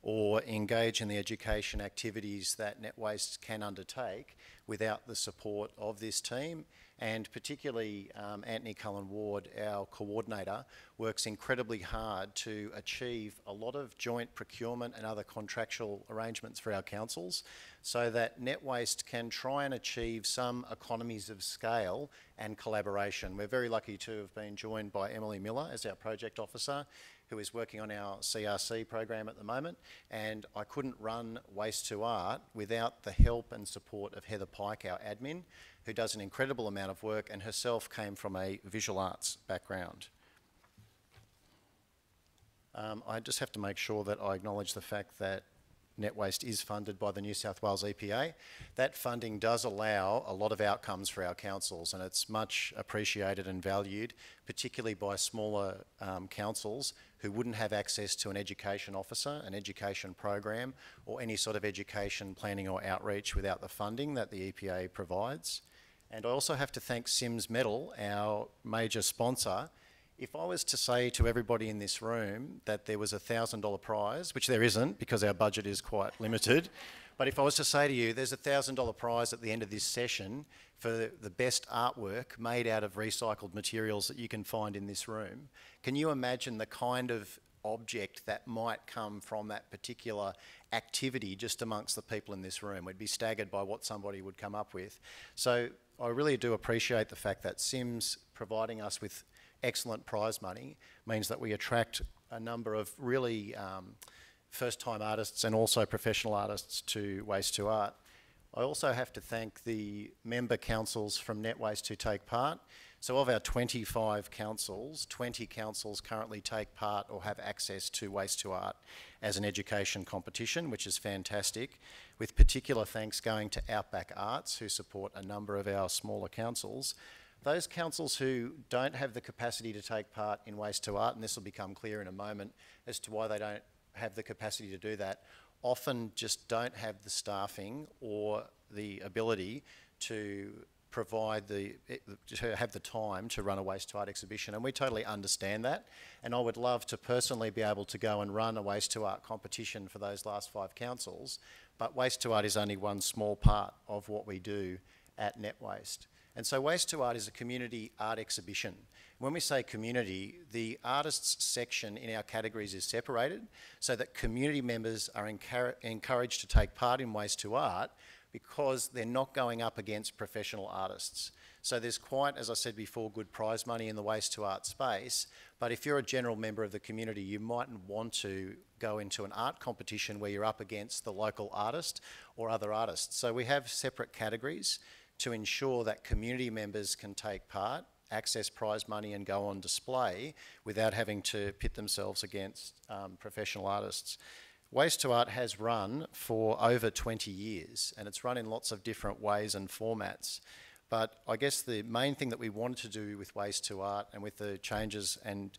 or engage in the education activities that Net Waste can undertake without the support of this team And particularly Anthony Cullen Ward, our coordinator, works incredibly hard to achieve a lot of joint procurement and other contractual arrangements for our councils so that Net Waste can try and achieve some economies of scale and collaboration. We're very lucky to have been joined by Emily Miller as our project officer, who is working on our CRC program at the moment, and I couldn't run Waste to Art without the help and support of Heather Pike, our admin, who does an incredible amount of work and herself came from a visual arts background. I just have to make sure that I acknowledge the fact that Net Waste is funded by the New South Wales EPA. That funding does allow a lot of outcomes for our councils, and it's much appreciated and valued, particularly by smaller councils who wouldn't have access to an education officer, an education program, or any sort of education planning or outreach without the funding that the EPA provides. And I also have to thank Sims Metal, our major sponsor. If I was to say to everybody in this room that there was a $1,000 prize, which there isn't because our budget is quite limited, but if I was to say to you there's a $1,000 prize at the end of this session for the best artwork made out of recycled materials that you can find in this room, can you imagine the kind of object that might come from that particular activity just amongst the people in this room? We'd be staggered by what somebody would come up with. So I really do appreciate the fact that Sims providing us with excellent prize money means that we attract a number of really first-time artists and also professional artists to Waste to Art. I also have to thank the member councils from Net Waste who take part. So of our 25 councils, 20 councils currently take part or have access to Waste to Art as an education competition, which is fantastic, with particular thanks going to Outback Arts, who support a number of our smaller councils. Those councils who don't have the capacity to take part in Waste to Art, and this will become clear in a moment as to why they don't have the capacity to do that, often just don't have the staffing or the ability to provide to have the time to run a Waste to Art exhibition, and we totally understand that. And I would love to personally be able to go and run a Waste to Art competition for those last 5 councils, but Waste to Art is only one small part of what we do at Net Waste. And so Waste to Art is a community art exhibition. When we say community, the artists section in our categories is separated so that community members are encouraged to take part in Waste to Art because they're not going up against professional artists. So there's quite, as I said before, good prize money in the Waste to Art space, but if you're a general member of the community, you mightn't want to go into an art competition where you're up against the local artist or other artists. So we have separate categories to ensure that community members can take part, access prize money and go on display without having to pit themselves against professional artists. Waste to Art has run for over 20 years and it's run in lots of different ways and formats. But I guess the main thing that we wanted to do with Waste to Art and with the changes and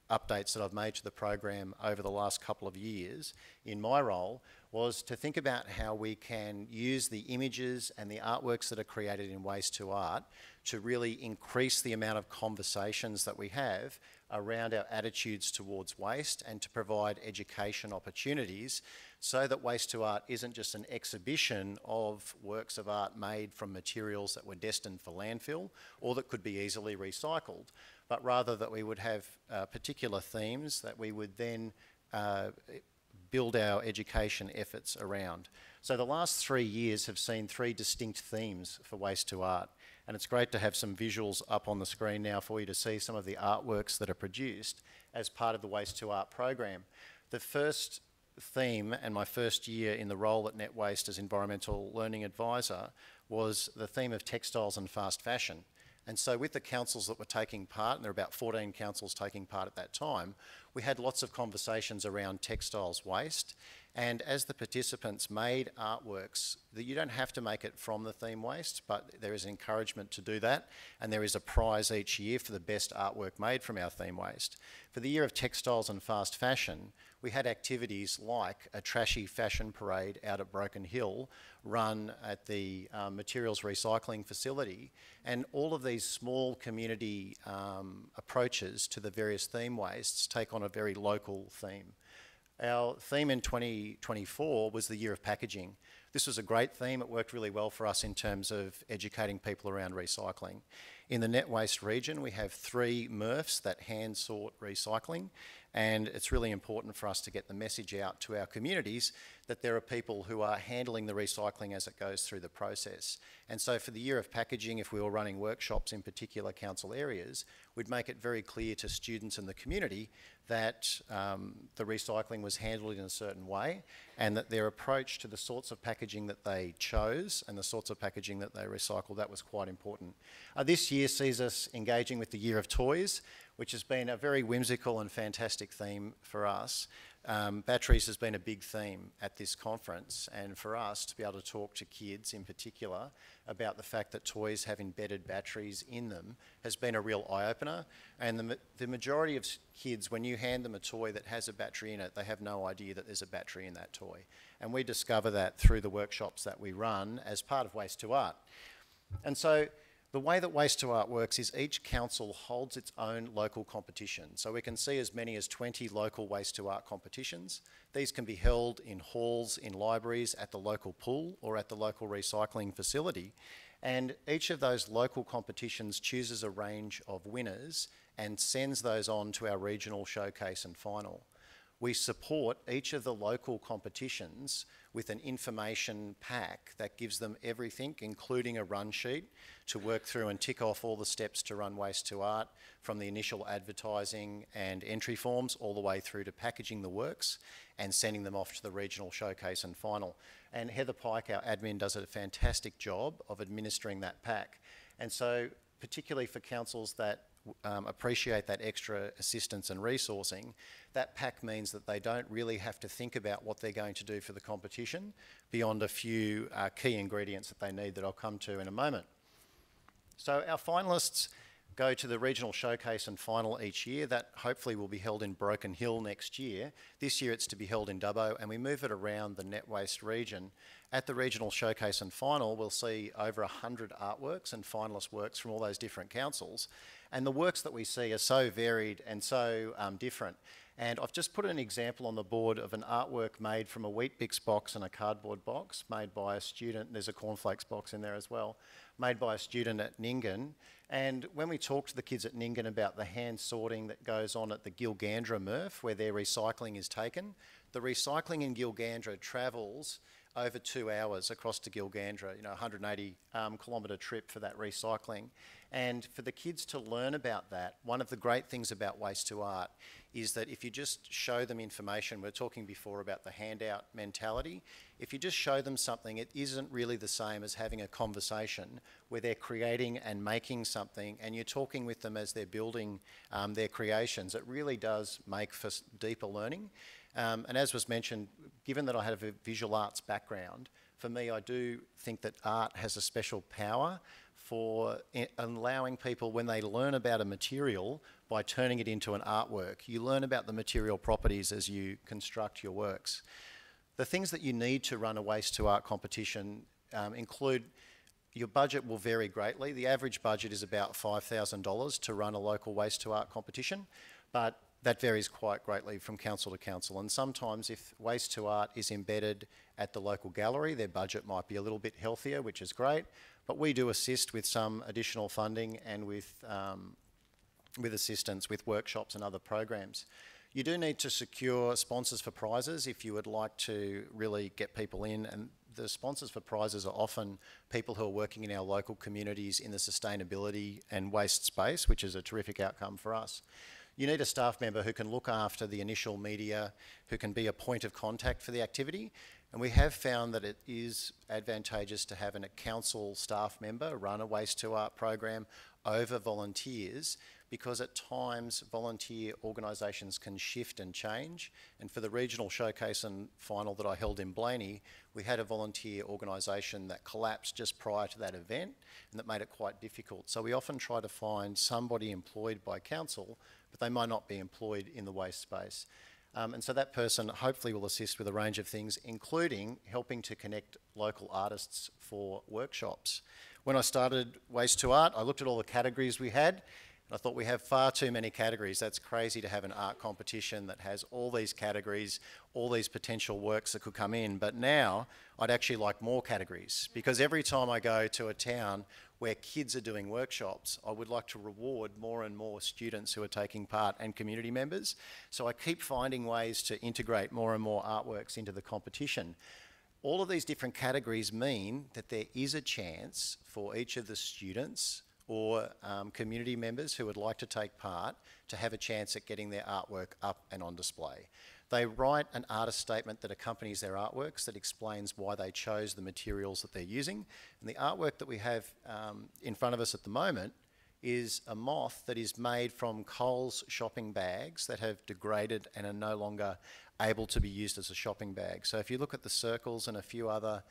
updates that I've made to the program over the last couple of years in my role was to think about how we can use the images and the artworks that are created in Waste to Art to really increase the amount of conversations that we have around our attitudes towards waste and to provide education opportunities so that Waste to Art isn't just an exhibition of works of art made from materials that were destined for landfill or that could be easily recycled, but rather that we would have particular themes that we would then build our education efforts around. So the last 3 years have seen 3 distinct themes for Waste to Art, and it's great to have some visuals up on the screen now for you to see some of the artworks that are produced as part of the Waste to Art program. The first theme, and my first year in the role at Net Waste as Environmental Learning Advisor, was the theme of textiles and fast fashion. And so with the councils that were taking part, and there were about 14 councils taking part at that time, we had lots of conversations around textiles waste. And as the participants made artworks, you don't have to make it from the theme waste, but there is encouragement to do that. And there is a prize each year for the best artwork made from our theme waste. For the year of textiles and fast fashion, we had activities like a trashy fashion parade out at Broken Hill run at the materials recycling facility, and all of these small community approaches to the various theme wastes take on a very local theme. Our theme in 2024 was the Year of Packaging. This was a great theme. It worked really well for us in terms of educating people around recycling. In the net waste region, we have 3 MRFs that hand sort recycling, and it's really important for us to get the message out to our communities that there are people who are handling the recycling as it goes through the process. And so for the Year of Packaging, if we were running workshops in particular council areas, we'd make it very clear to students in the community that the recycling was handled in a certain way, and that their approach to the sorts of packaging that they chose and the sorts of packaging that they recycle, that was quite important. This year sees us engaging with the Year of Toys, which has been a very whimsical and fantastic theme for us. Batteries has been a big theme at this conference, and for us to be able to talk to kids in particular about the fact that toys have embedded batteries in them has been a real eye-opener. And the majority of kids, when you hand them a toy that has a battery in it, they have no idea that there's a battery in that toy. And we discover that through the workshops that we run as part of Waste to Art. And so the way that Waste to Art works is each council holds its own local competition. So we can see as many as 20 local Waste to Art competitions. These can be held in halls, in libraries, at the local pool, or at the local recycling facility. And each of those local competitions chooses a range of winners and sends those on to our regional showcase and final. We support each of the local competitions with an information pack that gives them everything, including a run sheet, to work through and tick off all the steps to run Waste to Art, from the initial advertising and entry forms all the way through to packaging the works and sending them off to the regional showcase and final. And Heather Pike, our admin, does a fantastic job of administering that pack. And so, particularly for councils that appreciate that extra assistance and resourcing, that pack means that they don't really have to think about what they're going to do for the competition beyond a few key ingredients that they need that I'll come to in a moment. So our finalists go to the regional showcase and final each year. That hopefully will be held in Broken Hill next year. This year it's to be held in Dubbo, and we move it around the net waste region. At the regional showcase and final, we'll see over 100 artworks and finalist works from all those different councils. And the works that we see are so varied and so different. And I've just put an example on the board of an artwork made from a Weet-Bix box and a cardboard box made by a student. There's a cornflakes box in there as well, made by a student at Nyngan. And when we talk to the kids at Nyngan about the hand sorting that goes on at the Gilgandra MRF, where their recycling is taken, the recycling in Gilgandra travels over 2 hours across to Gilgandra, 180 kilometre trip for that recycling. And for the kids to learn about that, one of the great things about Waste to Art is that if you just show them information, we were talking before about the handout mentality, if you just show them something, it isn't really the same as having a conversation where they're creating and making something and you're talking with them as they're building their creations. It really does make for deeper learning. And as was mentioned, given that I have a visual arts background, for me I do think that art has a special power for allowing people, when they learn about a material, by turning it into an artwork. You learn about the material properties as you construct your works. The things that you need to run a Waste to Art competition include, your budget will vary greatly. The average budget is about $5,000 to run a local Waste to Art competition, but that varies quite greatly from council to council. And sometimes if Waste to Art is embedded at the local gallery, their budget might be a little bit healthier, which is great. But we do assist with some additional funding and with assistance with workshops and other programs. You do need to secure sponsors for prizes if you would like to really get people in, and the sponsors for prizes are often people who are working in our local communities in the sustainability and waste space, which is a terrific outcome for us. You need a staff member who can look after the initial media, who can be a point of contact for the activity. And we have found that it is advantageous to have a council staff member run a Waste to Art program over volunteers, because at times volunteer organisations can shift and change. And for the regional showcase and final that I held in Blaney, we had a volunteer organisation that collapsed just prior to that event, and that made it quite difficult. So we often try to find somebody employed by council, but they might not be employed in the waste space. And so that person hopefully will assist with a range of things, including helping to connect local artists for workshops. When I started Waste to Art, I looked at all the categories we had, I thought we have far too many categories. That's crazy to have an art competition that has all these categories, all these potential works that could come in. But now I'd actually like more categories, because every time I go to a town where kids are doing workshops, I would like to reward more and more students who are taking part and community members. So I keep finding ways to integrate more and more artworks into the competition. All of these different categories mean that there is a chance for each of the students or community members who would like to take part to have a chance at getting their artwork up and on display. They write an artist statement that accompanies their artworks that explains why they chose the materials that they're using. And the artwork that we have in front of us at the moment is a moth that is made from Coles shopping bags that have degraded and are no longer able to be used as a shopping bag. So if you look at the circles and a few other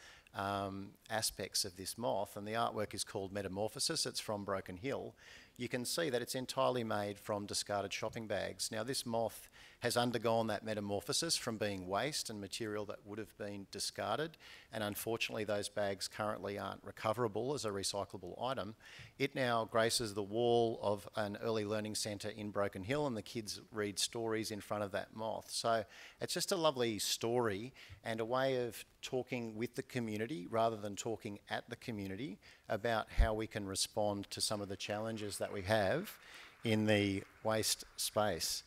aspects of this moth, and the artwork is called Metamorphosis, it's from Broken Hill, you can see that it's entirely made from discarded shopping bags. Now this moth has undergone that metamorphosis from being waste and material that would have been discarded, and unfortunately those bags currently aren't recoverable as a recyclable item. It now graces the wall of an early learning centre in Broken Hill, and the kids read stories in front of that moth. So it's just a lovely story and a way of talking with the community rather than talking at the community about how we can respond to some of the challenges that we have in the waste space.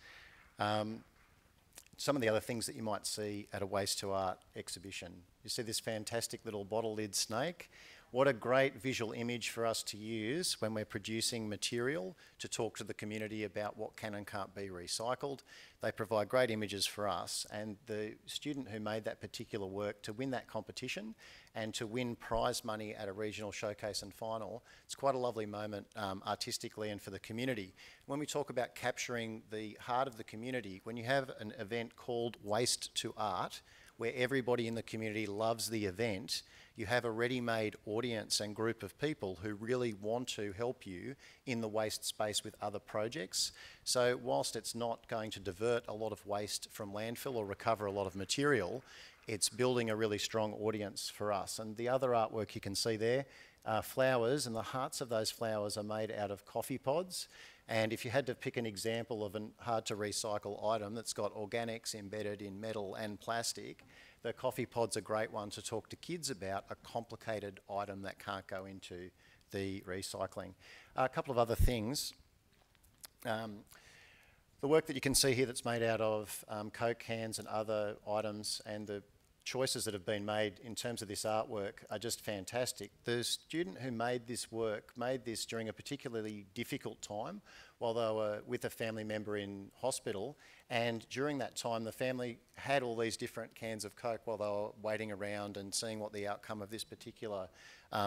Some of the other things that you might see at a Waste to Art exhibition. You see this fantastic little bottle lid snake. What a great visual image for us to use when we're producing material to talk to the community about what can and can't be recycled. They provide great images for us, and the student who made that particular work to win that competition and to win prize money at a regional showcase and final, it's quite a lovely moment artistically and for the community. When we talk about capturing the heart of the community, when you have an event called Waste to Art, where everybody in the community loves the event, you have a ready-made audience and group of people who really want to help you in the waste space with other projects. So whilst it's not going to divert a lot of waste from landfill or recover a lot of material, it's building a really strong audience for us. And the other artwork you can see there are flowers, and the hearts of those flowers are made out of coffee pods. And if you had to pick an example of a hard-to-recycle item that's got organics embedded in metal and plastic, the coffee pod's a great one to talk to kids about, a complicated item that can't go into the recycling. A couple of other things. The work that you can see here that's made out of Coke cans and other items, and the choices that have been made in terms of this artwork are just fantastic. The student who made this work made this during a particularly difficult time while they were with a family member in hospital, and during that time the family had all these different cans of Coke while they were waiting around and seeing what the outcome of this particular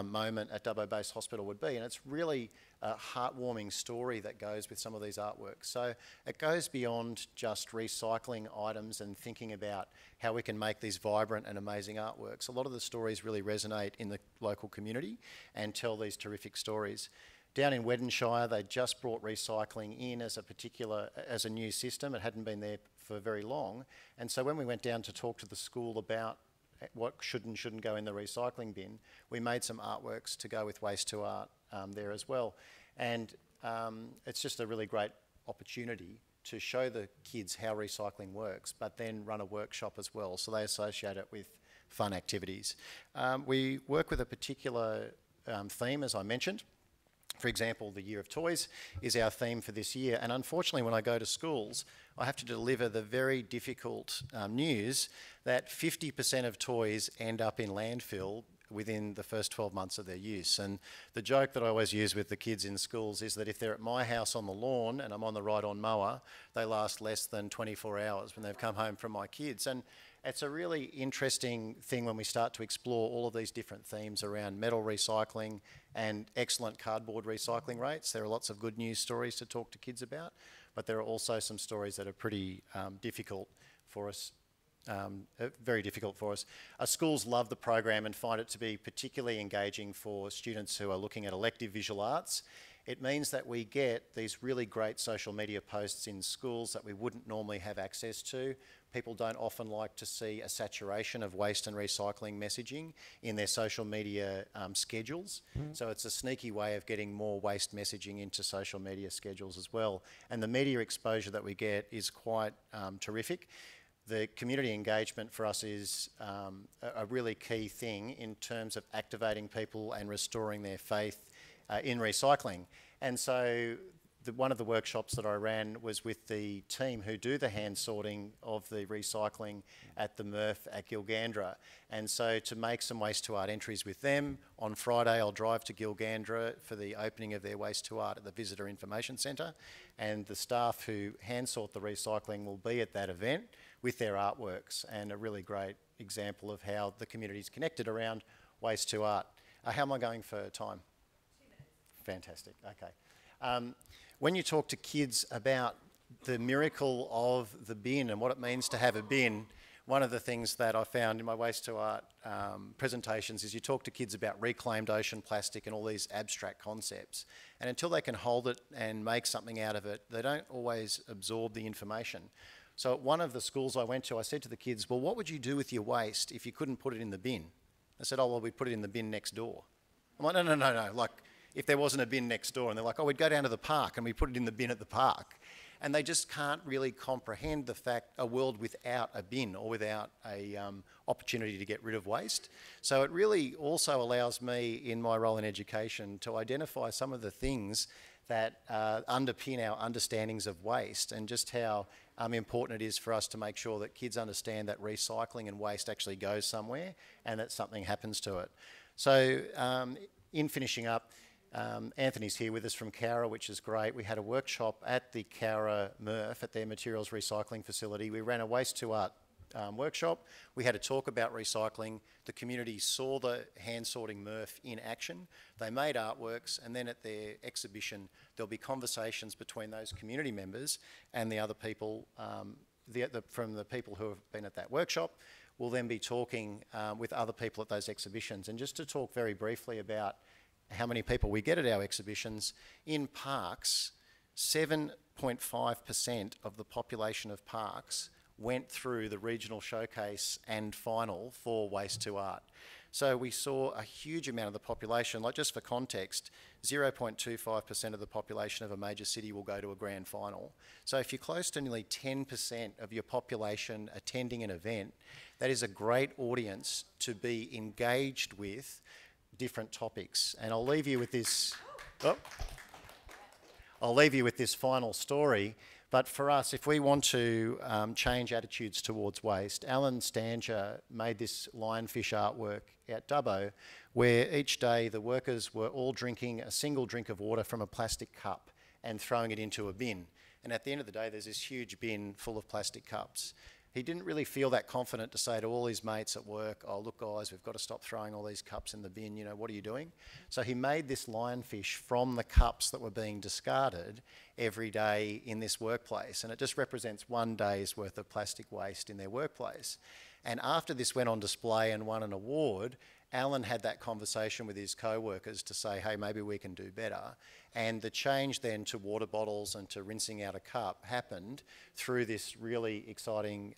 moment at Dubbo Base Hospital would be. And it's really a heartwarming story that goes with some of these artworks. So it goes beyond just recycling items and thinking about how we can make these vibrant and amazing artworks. A lot of the stories really resonate in the local community and tell these terrific stories. Down in Wedenshire, they just brought recycling in as a new system. It hadn't been there for very long. And so when we went down to talk to the school about what should and shouldn't go in the recycling bin, we made some artworks to go with Waste to Art there as well. And it's just a really great opportunity to show the kids how recycling works, but then run a workshop as well, so they associate it with fun activities. We work with a particular theme, as I mentioned. For example, the Year of Toys is our theme for this year, and unfortunately when I go to schools I have to deliver the very difficult news that 50% of toys end up in landfill within the first 12 months of their use. And the joke that I always use with the kids in schools is that if they're at my house on the lawn and I'm on the ride-on mower, they last less than 24 hours when they've come home from my kids. And it's a really interesting thing when we start to explore all of these different themes around metal recycling and excellent cardboard recycling rates. There are lots of good news stories to talk to kids about, but there are also some stories that are pretty difficult for us. Very difficult for us. Schools love the program and find it to be particularly engaging for students who are looking at elective visual arts. It means that we get these really great social media posts in schools that we wouldn't normally have access to. People don't often like to see a saturation of waste and recycling messaging in their social media schedules. So it's a sneaky way of getting more waste messaging into social media schedules as well. And the media exposure that we get is quite terrific. The community engagement for us is a really key thing in terms of activating people and restoring their faith in recycling. And so one of the workshops that I ran was with the team who do the hand sorting of the recycling at the MRF at Gilgandra. And so to make some Waste to Art entries with them, on Friday I'll drive to Gilgandra for the opening of their Waste to Art at the Visitor Information Centre, and the staff who hand sort the recycling will be at that event with their artworks, and a really great example of how the community's connected around Waste to Art. How am I going for time? 2 minutes. Fantastic, okay. When you talk to kids about the miracle of the bin and what it means to have a bin, one of the things that I found in my Waste to Art presentations is you talk to kids about reclaimed ocean plastic and all these abstract concepts. And until they can hold it and make something out of it, they don't always absorb the information. So at one of the schools I went to, I said to the kids, well, what would you do with your waste if you couldn't put it in the bin? They said, oh, well, we'd put it in the bin next door. I'm like, no. Like, if there wasn't a bin next door, and they're like, oh, we'd go down to the park and we put it in the bin at the park. And they just can't really comprehend the fact a world without a bin or without a opportunity to get rid of waste. So it really also allows me in my role in education to identify some of the things that underpin our understandings of waste, and just how important it is for us to make sure that kids understand that recycling and waste actually goes somewhere and that something happens to it. So in finishing up, Anthony's here with us from Cowra, which is great. We had a workshop at the Cowra MRF at their materials recycling facility. We ran a Waste to Art workshop. We had a talk about recycling. The community saw the hand sorting MRF in action. They made artworks, and then at their exhibition there'll be conversations between those community members and the other people, from the people who have been at that workshop. We'll then be talking with other people at those exhibitions. And just to talk very briefly about how many people we get at our exhibitions, in parks, 7.5% of the population of parks went through the regional showcase and final for Waste to Art. So we saw a huge amount of the population, like just for context, 0.25% of the population of a major city will go to a grand final. So if you're close to nearly 10% of your population attending an event, that is a great audience to be engaged with different topics. And I'll leave you with this, final story. But for us, if we want to change attitudes towards waste, Alan Stanger made this lionfish artwork at Dubbo, where each day the workers were all drinking a single drink of water from a plastic cup and throwing it into a bin. And at the end of the day, there's this huge bin full of plastic cups. He didn't really feel that confident to say to all his mates at work, oh, look, guys, we've got to stop throwing all these cups in the bin, you know, what are you doing? So he made this lionfish from the cups that were being discarded every day in this workplace, and it just represents one day's worth of plastic waste in their workplace. And after this went on display and won an award, Alan had that conversation with his co-workers to say, hey, maybe we can do better. And the change then to water bottles and to rinsing out a cup happened through this really exciting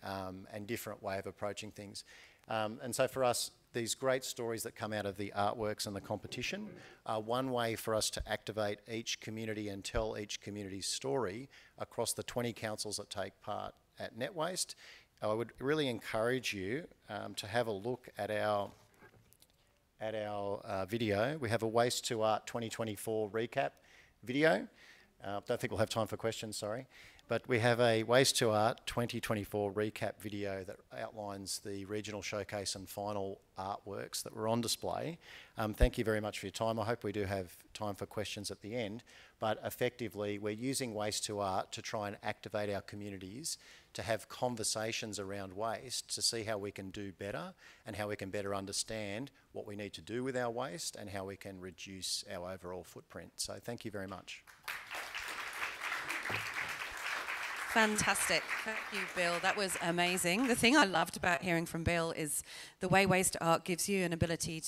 and different way of approaching things. And so for us, these great stories that come out of the artworks and the competition are one way for us to activate each community and tell each community's story across the 20 councils that take part at NetWaste. I would really encourage you to have a look at our video. We have a Waste to Art 2024 recap video. Don't think we'll have time for questions, sorry. But we have a Waste to Art 2024 recap video that outlines the regional showcase and final artworks that were on display. Thank you very much for your time. I hope we do have time for questions at the end. But effectively, we're using Waste to Art to try and activate our communities to have conversations around waste, to see how we can do better and how we can better understand what we need to do with our waste and how we can reduce our overall footprint. So thank you very much. Fantastic. Thank you, Bill. That was amazing. The thing I loved about hearing from Bill is the way Waste to Art gives you an ability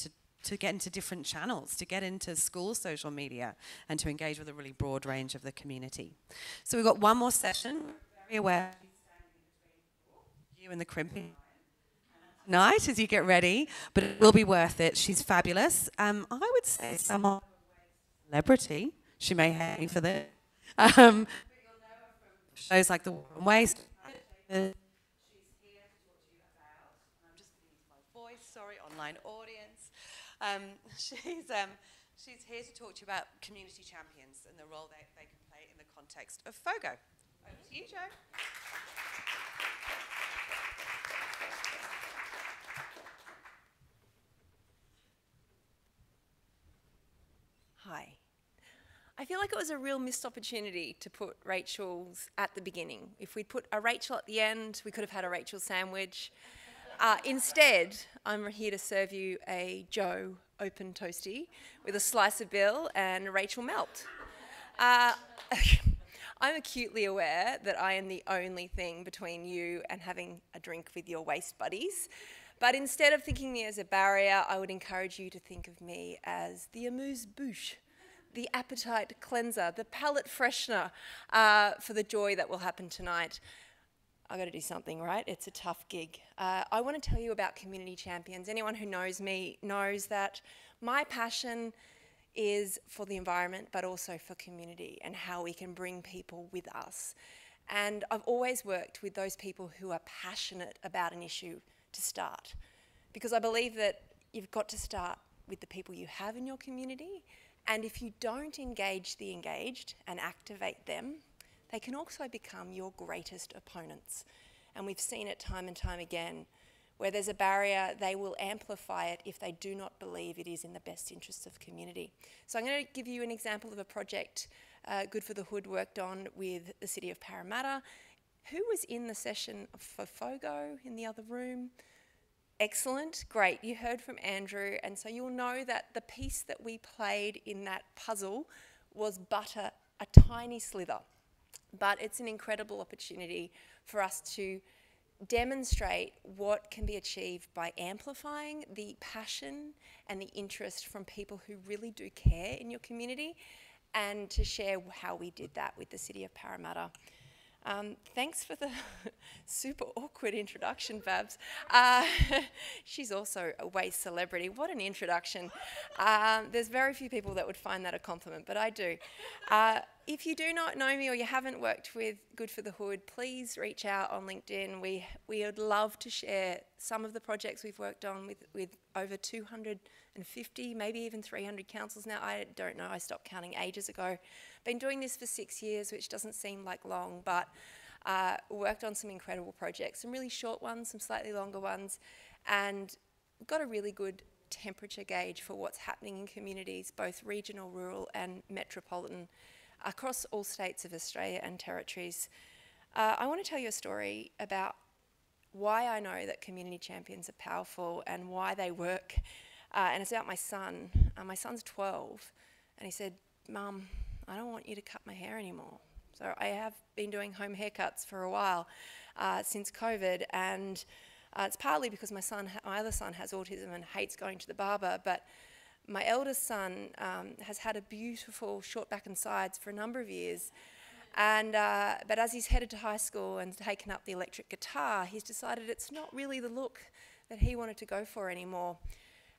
to get into different channels, to get into school social media, and to engage with a really broad range of the community. So we've got one more session. Very aware you and the crimping night as you get ready, but it will be worth it. She's fabulous. I would say someone celebrity. She may hate me for this. Shows like The War on Waste. She's here to talk to you about. I'm just going to use my voice. Sorry, online audience. She's here to talk to you about community champions and the role they can play in the context of FOGO. Over to you, Jo. Hi. I feel like it was a real missed opportunity to put Rachel's at the beginning. If we'd put a Rachel at the end, we could have had a Rachel sandwich. Instead, I'm here to serve you a Jo open toastie with a slice of Bill and a Rachel melt. I'm acutely aware that I am the only thing between you and having a drink with your waste buddies. But instead of thinking me as a barrier, I would encourage you to think of me as the amuse-bouche, the appetite cleanser, the palate freshener for the joy that will happen tonight. I've got to do something, right? It's a tough gig. I want to tell you about community champions. Anyone who knows me knows that my passion is for the environment, but also for community and how we can bring people with us. And I've always worked with those people who are passionate about an issue to start, because I believe that you've got to start with the people you have in your community. And if you don't engage the engaged and activate them, they can also become your greatest opponents. And we've seen it time and time again. Where there's a barrier, they will amplify it if they do not believe it is in the best interests of community. So I'm going to give you an example of a project Good for the Hood worked on with the City of Parramatta. Who was in the session for FOGO in the other room? Excellent, great. You heard from Andrew, and so you'll know that the piece that we played in that puzzle was but a tiny slither. But it's an incredible opportunity for us to demonstrate what can be achieved by amplifying the passion and the interest from people who really do care in your community, and to share how we did that with the City of Parramatta. Thanks for the super awkward introduction, Babs. She's also a waste celebrity. What an introduction. There's very few people that would find that a compliment, but I do. If you do not know me or you haven't worked with Good for the Hood, please reach out on LinkedIn. We would love to share some of the projects we've worked on with over 250, maybe even 300 councils now. I don't know, I stopped counting ages ago. Been doing this for 6 years, which doesn't seem like long, but worked on some incredible projects, some really short ones, some slightly longer ones, and got a really good temperature gauge for what's happening in communities, both regional, rural and metropolitan, across all states of Australia and territories. I want to tell you a story about why I know that community champions are powerful and why they work. And it's about my son. My son's 12, and he said, "Mum, I don't want you to cut my hair anymore." So I have been doing home haircuts for a while since COVID, and it's partly because my other son has autism and hates going to the barber, but my eldest son has had a beautiful short back and sides for a number of years, and but as he's headed to high school and taken up the electric guitar, he's decided it's not really the look that he wanted to go for anymore.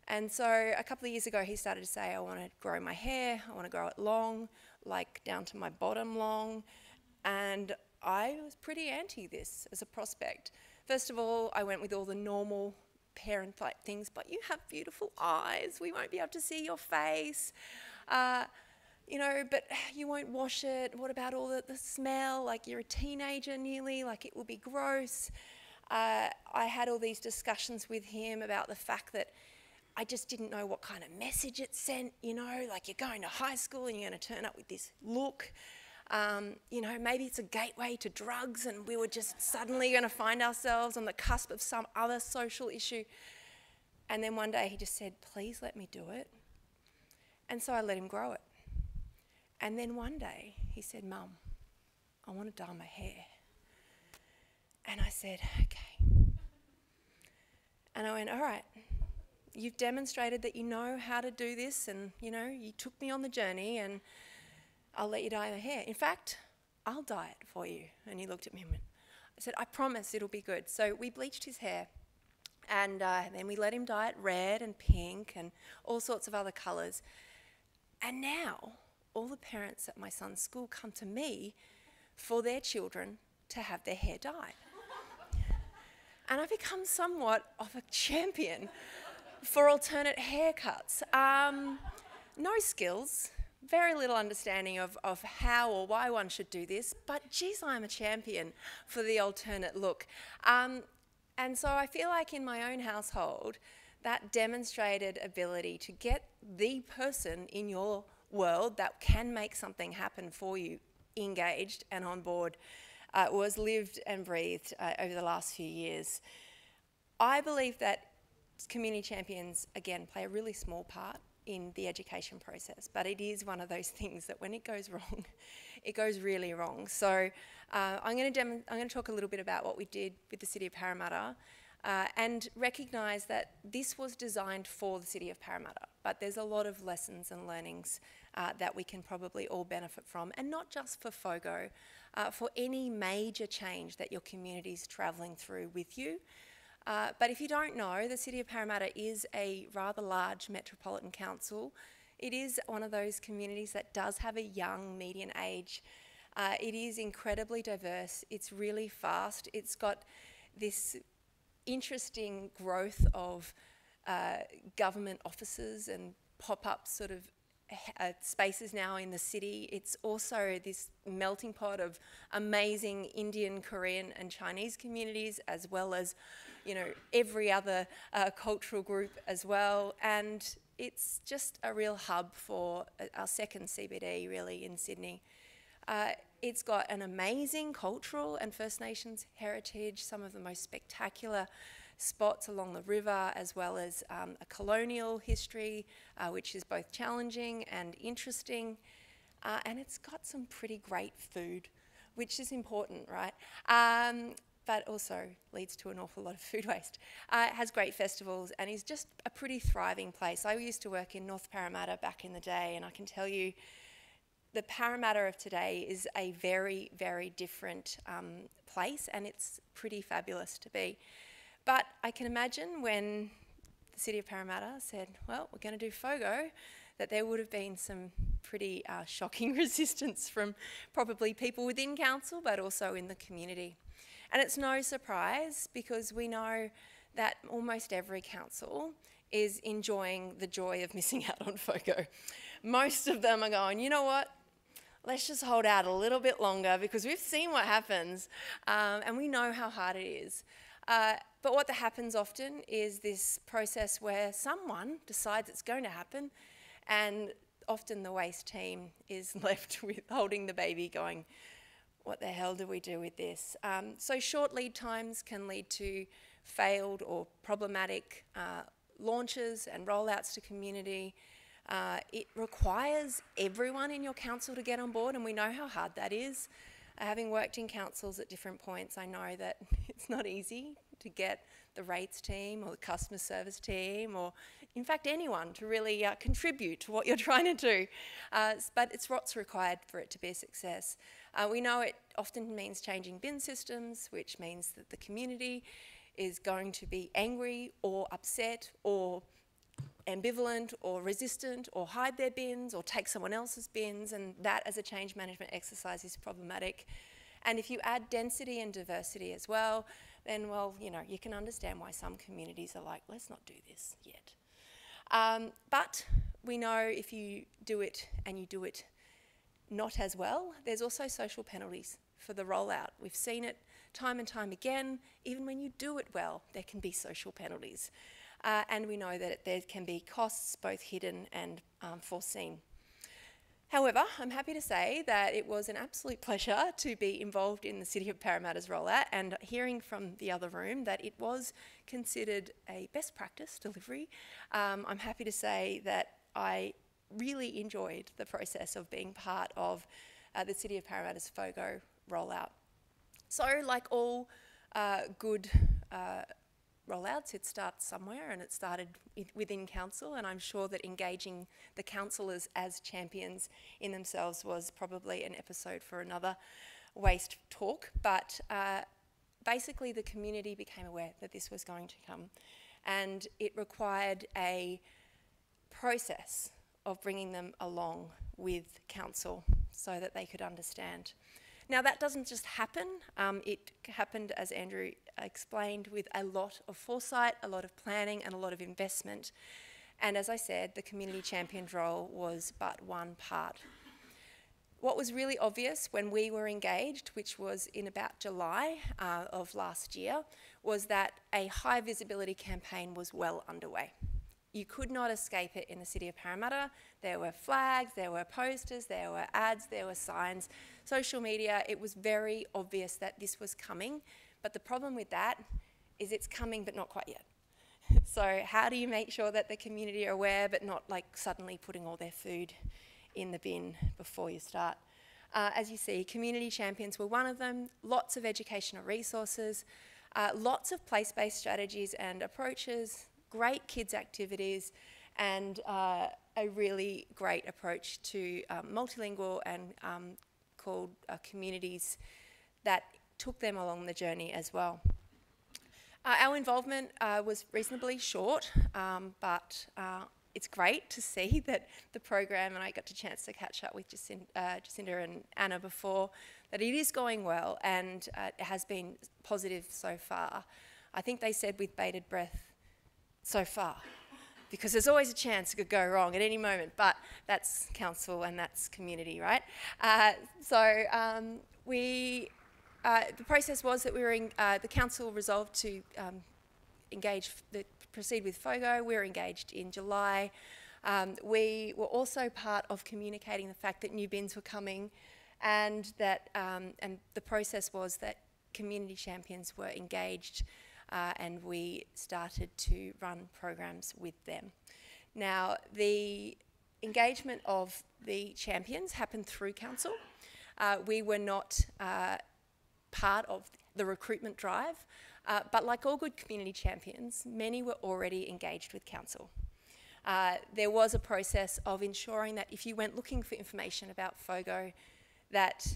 And so a couple of years ago, he started to say, "I want to grow my hair, I want to grow it long, like down to my bottom long." And I was pretty anti this as a prospect. First of all, I went with all the normal parent-like things, but you have beautiful eyes, we won't be able to see your face, you know, but you won't wash it. What about all the smell? Like, you're a teenager nearly, like it will be gross. I had all these discussions with him about the fact that I just didn't know what kind of message it sent, you know, like you're going to high school and you're going to turn up with this look. You know, maybe it's a gateway to drugs and we were just suddenly going to find ourselves on the cusp of some other social issue. And then one day he just said, "Please let me do it." And so I let him grow it. And then one day he said, "Mum, I want to dye my hair." And I said, "Okay." And I went, "All right, You've demonstrated that you know how to do this, and you took me on the journey, and I'll let you dye the hair. In fact, I'll dye it for you. And he looked at me and went, I said, I promise it'll be good. So we bleached his hair, and then we let him dye it red and pink and all sorts of other colours. And now all the parents at my son's school come to me for their children to have their hair dyed. And I've become somewhat of a champion for alternate haircuts. No skills, very little understanding of how or why one should do this, but geez, I'm a champion for the alternate look. And so I feel like in my own household, that demonstrated ability to get the person in your world that can make something happen for you engaged and on board was lived and breathed over the last few years. I believe that community champions, again, play a really small part in the education process, but it is one of those things that when it goes wrong, it goes really wrong. So I'm going to talk a little bit about what we did with the City of Parramatta and recognise that this was designed for the City of Parramatta, but there's a lot of lessons and learnings that we can probably all benefit from, and not just for FOGO, for any major change that your community is travelling through with you. But if you don't know, the City of Parramatta is a rather large metropolitan council. It is one of those communities that does have a young median age. It is incredibly diverse. It's really fast. It's got this interesting growth of government offices and pop-up sort of spaces now in the city. It's also this melting pot of amazing Indian, Korean and Chinese communities, as well as every other cultural group as well. And it's just a real hub for our second CBD really in Sydney. It's got an amazing cultural and First Nations heritage, some of the most spectacular spots along the river, as well as a colonial history, which is both challenging and interesting. And it's got some pretty great food, which is important, right? But also leads to an awful lot of food waste. It has great festivals and is just a pretty thriving place. I used to work in North Parramatta back in the day, and I can tell you the Parramatta of today is a very, very different place, and it's pretty fabulous to be. But I can imagine when the City of Parramatta said, well, we're going to do FOGO, that there would have been some pretty shocking resistance from probably people within council, but also in the community. And it's no surprise, because we know that almost every council is enjoying the joy of missing out on FOGO. Most of them are going, you know what, let's just hold out a little bit longer, because we've seen what happens and we know how hard it is. But what happens often is this process where someone decides it's going to happen, and often the waste team is left with holding the baby going, what the hell do we do with this? So short lead times can lead to failed or problematic launches and rollouts to community. It requires everyone in your council to get on board, and we know how hard that is. Having worked in councils at different points, I know that it's not easy to get the rates team or the customer service team, or in fact anyone, to really contribute to what you're trying to do. But it's what's required for it to be a success. We know it often means changing bin systems, which means that the community is going to be angry or upset or ambivalent or resistant, or hide their bins or take someone else's bins, and that as a change management exercise is problematic. And if you add density and diversity as well, then, well, you can understand why some communities are like, let's not do this yet. But we know if you do it and you do it not as well, there's also social penalties for the rollout. We've seen it time and time again. Even when you do it well, there can be social penalties. And we know that there can be costs, both hidden and foreseen. However, I'm happy to say that it was an absolute pleasure to be involved in the City of Parramatta's rollout, and hearing from the other room that it was considered a best practice delivery. I'm happy to say that I really enjoyed the process of being part of the City of Parramatta's FOGO rollout. So, like all good rollouts. It starts somewhere, and it started within council, and I'm sure that engaging the councillors as champions in themselves was probably an episode for another waste talk, but basically the community became aware that this was going to come, and it required a process of bringing them along with council so that they could understand. Now, that doesn't just happen. It happened, as Andrew explained, with a lot of foresight, a lot of planning, and a lot of investment. And as I said, the community champion's role was but one part. What was really obvious when we were engaged, which was in about July of last year, was that a high visibility campaign was well underway. You could not escape it in the city of Parramatta. There were flags, there were posters, there were ads, there were signs, social media. It was very obvious that this was coming, but the problem with that is it's coming but not quite yet. So how do you make sure that the community are aware but not like suddenly putting all their food in the bin before you start? As you see, community champions were one of them, lots of educational resources, lots of place-based strategies and approaches, great kids activities, and a really great approach to multilingual and called communities that took them along the journey as well. Our involvement was reasonably short, but it's great to see that the program, and I got a chance to catch up with Jacinda and Anna before, that it is going well, and it has been positive so far. I think they said with bated breath, so far, because there's always a chance it could go wrong at any moment, but that's council and that's community, right? The process was that we were the council resolved to proceed with FOGO. We were engaged in July. We were also part of communicating the fact that new bins were coming, and that and the process was that community champions were engaged, and we started to run programs with them. Now, the engagement of the champions happened through council. We were not part of the recruitment drive, but like all good community champions, many were already engaged with council. There was a process of ensuring that if you went looking for information about FOGO, that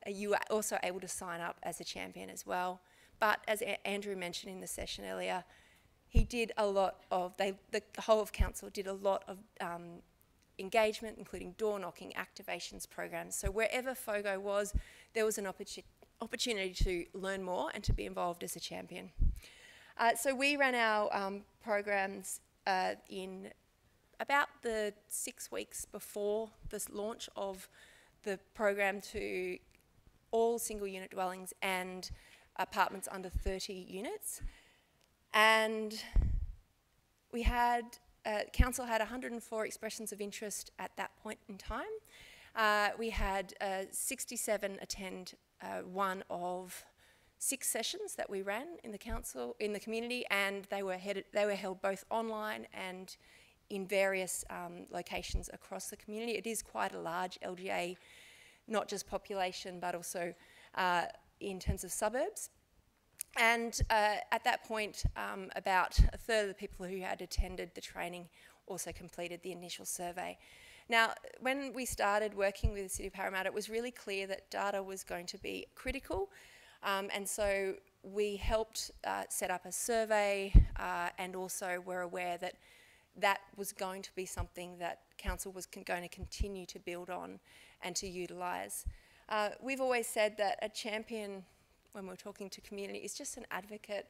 you were also able to sign up as a champion as well. But as Andrew mentioned in the session earlier, he did a lot of, the whole of council did a lot of engagement, including door knocking, activations, programs. So wherever FOGO was, there was an opportunity to learn more and to be involved as a champion. So we ran our programs in about the 6 weeks before the launch of the program to all single unit dwellings and apartments under 30 units. And we had, council had 104 expressions of interest at that point in time. We had 67 attend one of 6 sessions that we ran in the council, in the community, and they were held both online and in various locations across the community. It is quite a large LGA, not just population, but also in terms of suburbs. And at that point, about a third of the people who had attended the training also completed the initial survey. Now, when we started working with the City of Parramatta, it was really clear that data was going to be critical, and so we helped set up a survey, and also were aware that that was going to be something that council was going to continue to build on and to utilise. We've always said that a champion, when we're talking to community, is just an advocate,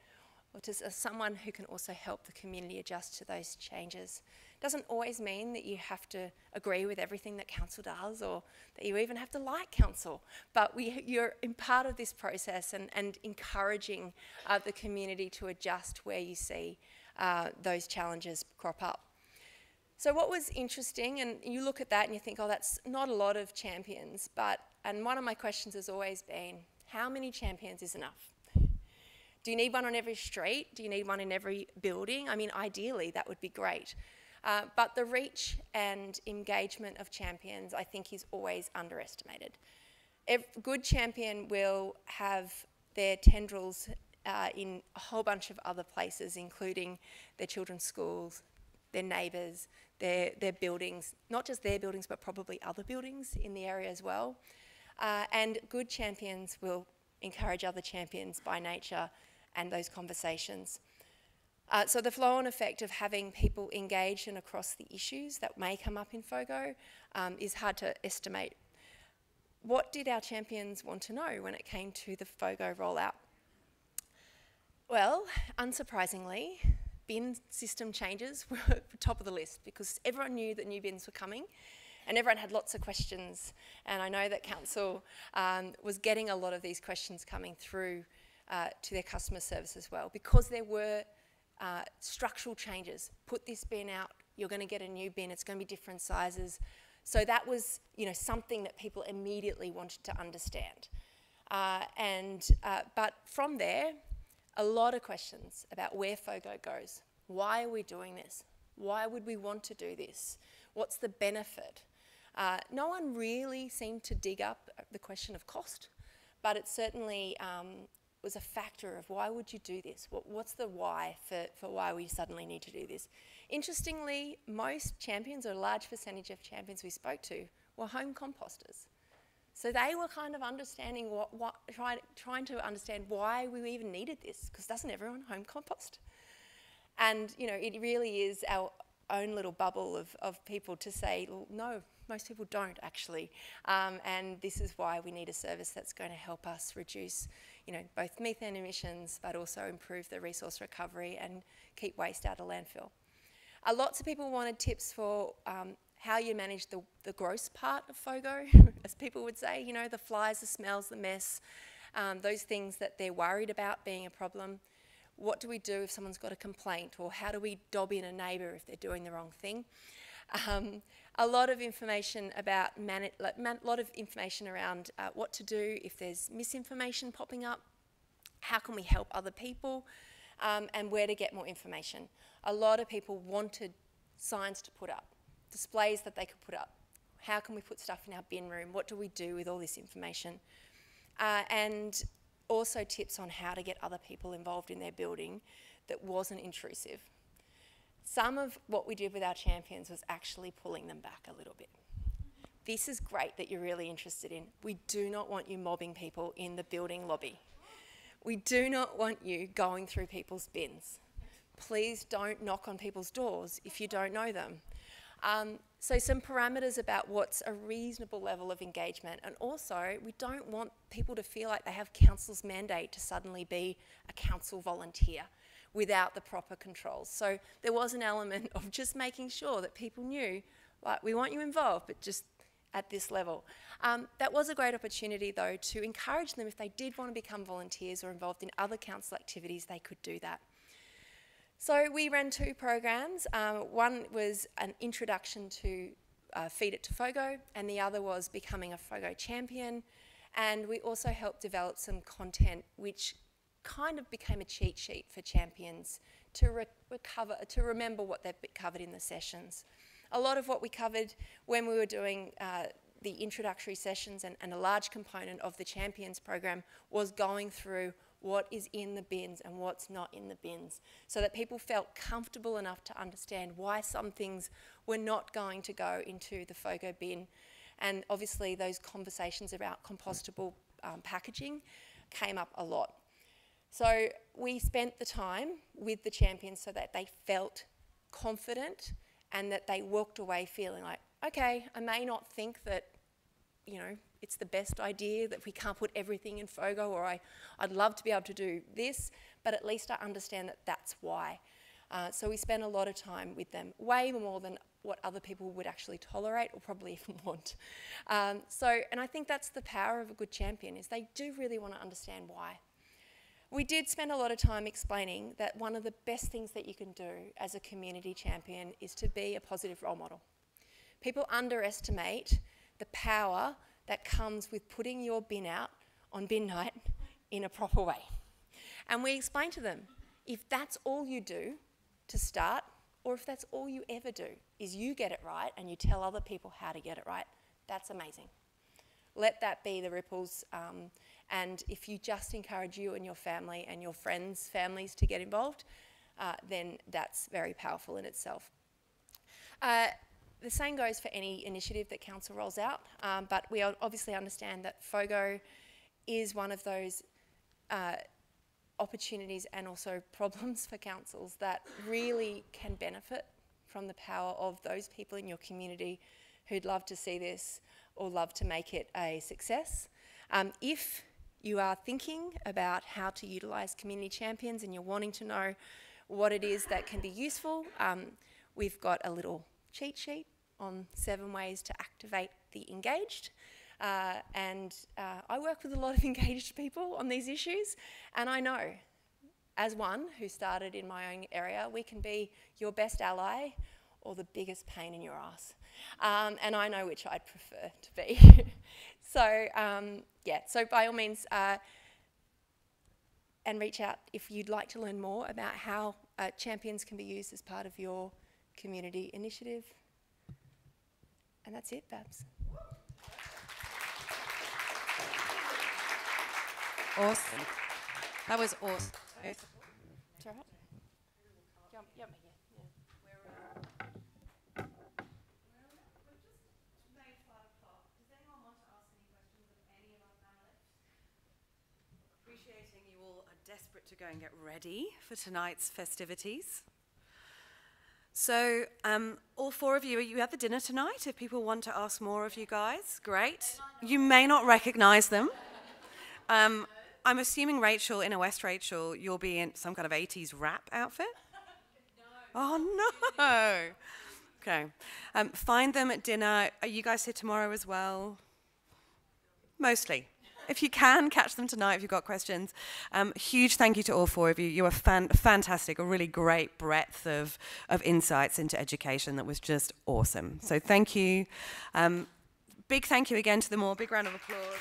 or just someone who can also help the community adjust to those changes. Doesn't always mean that you have to agree with everything that council does, or that you even have to like council, but you're in part of this process and encouraging the community to adjust where you see those challenges crop up. So what was interesting, and you look at that and you think, oh, that's not a lot of champions, and one of my questions has always been, how many champions is enough? Do you need one on every street? Do you need one in every building? I mean, ideally, that would be great. But the reach and engagement of champions, I think, is always underestimated. A good champion will have their tendrils in a whole bunch of other places, including their children's schools, their neighbours, their buildings, not just their buildings, but probably other buildings in the area as well. And good champions will encourage other champions by nature and those conversations. So the flow-on effect of having people engage and across the issues that may come up in FOGO is hard to estimate. What did our champions want to know when it came to the FOGO rollout? Well, unsurprisingly, bin system changes were top of the list because everyone knew that new bins were coming and everyone had lots of questions. And I know that Council was getting a lot of these questions coming through to their customer service as well, because there were structural changes. Put this bin out, you're going to get a new bin, it's going to be different sizes. So that was, you know, something that people immediately wanted to understand. But from there, a lot of questions about where FOGO goes. Why are we doing this? Why would we want to do this? What's the benefit? No one really seemed to dig up the question of cost, but it certainly was a factor of why would you do this? What's the why for why we suddenly need to do this? Interestingly, most champions, or a large percentage of champions we spoke to, were home composters. So they were kind of understanding trying to understand why we even needed this, because doesn't everyone home compost? And, you know, it really is our own little bubble of people to say, well, no, most people don't actually. And this is why we need a service that's going to help us reduce, you know, both methane emissions, but also improve the resource recovery and keep waste out of landfill. Lots of people wanted tips for how you manage the gross part of FOGO, as people would say, you know, the flies, the smells, the mess, those things that they're worried about being a problem. What do we do if someone's got a complaint, or how do we dob in a neighbour if they're doing the wrong thing? A lot of information about around what to do if there's misinformation popping up, how can we help other people, and where to get more information. A lot of people wanted signs to put up, displays that they could put up. How can we put stuff in our bin room? What do we do with all this information? And also tips on how to get other people involved in their building that wasn't intrusive. Some of what we did with our champions was actually pulling them back a little bit. This is great that you're really interested in. We do not want you mobbing people in the building lobby. We do not want you going through people's bins. Please don't knock on people's doors if you don't know them. So some parameters about what's a reasonable level of engagement, and also we don't want people to feel like they have council's mandate to suddenly be a council volunteer without the proper controls. So there was an element of just making sure that people knew, like, we want you involved, but just at this level. That was a great opportunity though to encourage them, if they did want to become volunteers or involved in other council activities, they could do that. So we ran two programs. One was an introduction to Feed It to FOGO, and the other was becoming a FOGO champion. And we also helped develop some content which kind of became a cheat sheet for champions to remember what they've covered in the sessions. A lot of what we covered when we were doing the introductory sessions, and a large component of the champions program was going through what is in the bins and what's not in the bins, so that people felt comfortable enough to understand why some things were not going to go into the FOGO bin. And obviously those conversations about compostable packaging came up a lot. So we spent the time with the champions so that they felt confident and that they walked away feeling like, okay, I may not think that, you know, it's the best idea, that we can't put everything in FOGO, or I'd love to be able to do this, but at least I understand that that's why. So we spent a lot of time with them, way more than what other people would actually tolerate or probably even want. And I think that's the power of a good champion, is they do really want to understand why. We did spend a lot of time explaining that one of the best things that you can do as a community champion is to be a positive role model. People underestimate the power that comes with putting your bin out on bin night in a proper way. And we explained to them, if that's all you do to start, or if that's all you ever do, is you get it right and you tell other people how to get it right, that's amazing. let that be the ripples. And if you just encourage you and your family and your friends' families to get involved, then that's very powerful in itself. The same goes for any initiative that council rolls out, but we obviously understand that FOGO is one of those opportunities and also problems for councils that really can benefit from the power of those people in your community who'd love to see this or love to make it a success. If you are thinking about how to utilise community champions and you're wanting to know what it is that can be useful, we've got a little cheat sheet on 7 ways to activate the engaged. And I work with a lot of engaged people on these issues, and I know, as one who started in my own area, we can be your best ally or the biggest pain in your ass. And I know which I'd prefer to be. So, yeah, so by all means, and reach out if you'd like to learn more about how champions can be used as part of your community initiative. And that's it, Babs. Awesome. That was awesome. It's all right. Yep. Appreciating you all are desperate to go and get ready for tonight's festivities. So, all 4 of you, are you at the dinner tonight? If people want to ask more of you guys, great. You may not recognise them. I'm assuming Rachel, Inner West Rachel, you'll be in some kind of 80s rap outfit? No. Oh, no. Okay. Find them at dinner. Are you guys here tomorrow as well? Mostly. If you can, catch them tonight if you've got questions. Huge thank you to all 4 of you. You were fantastic, a really great breadth of insights into education that was just awesome. So thank you. Big thank you again to them all. Big round of applause.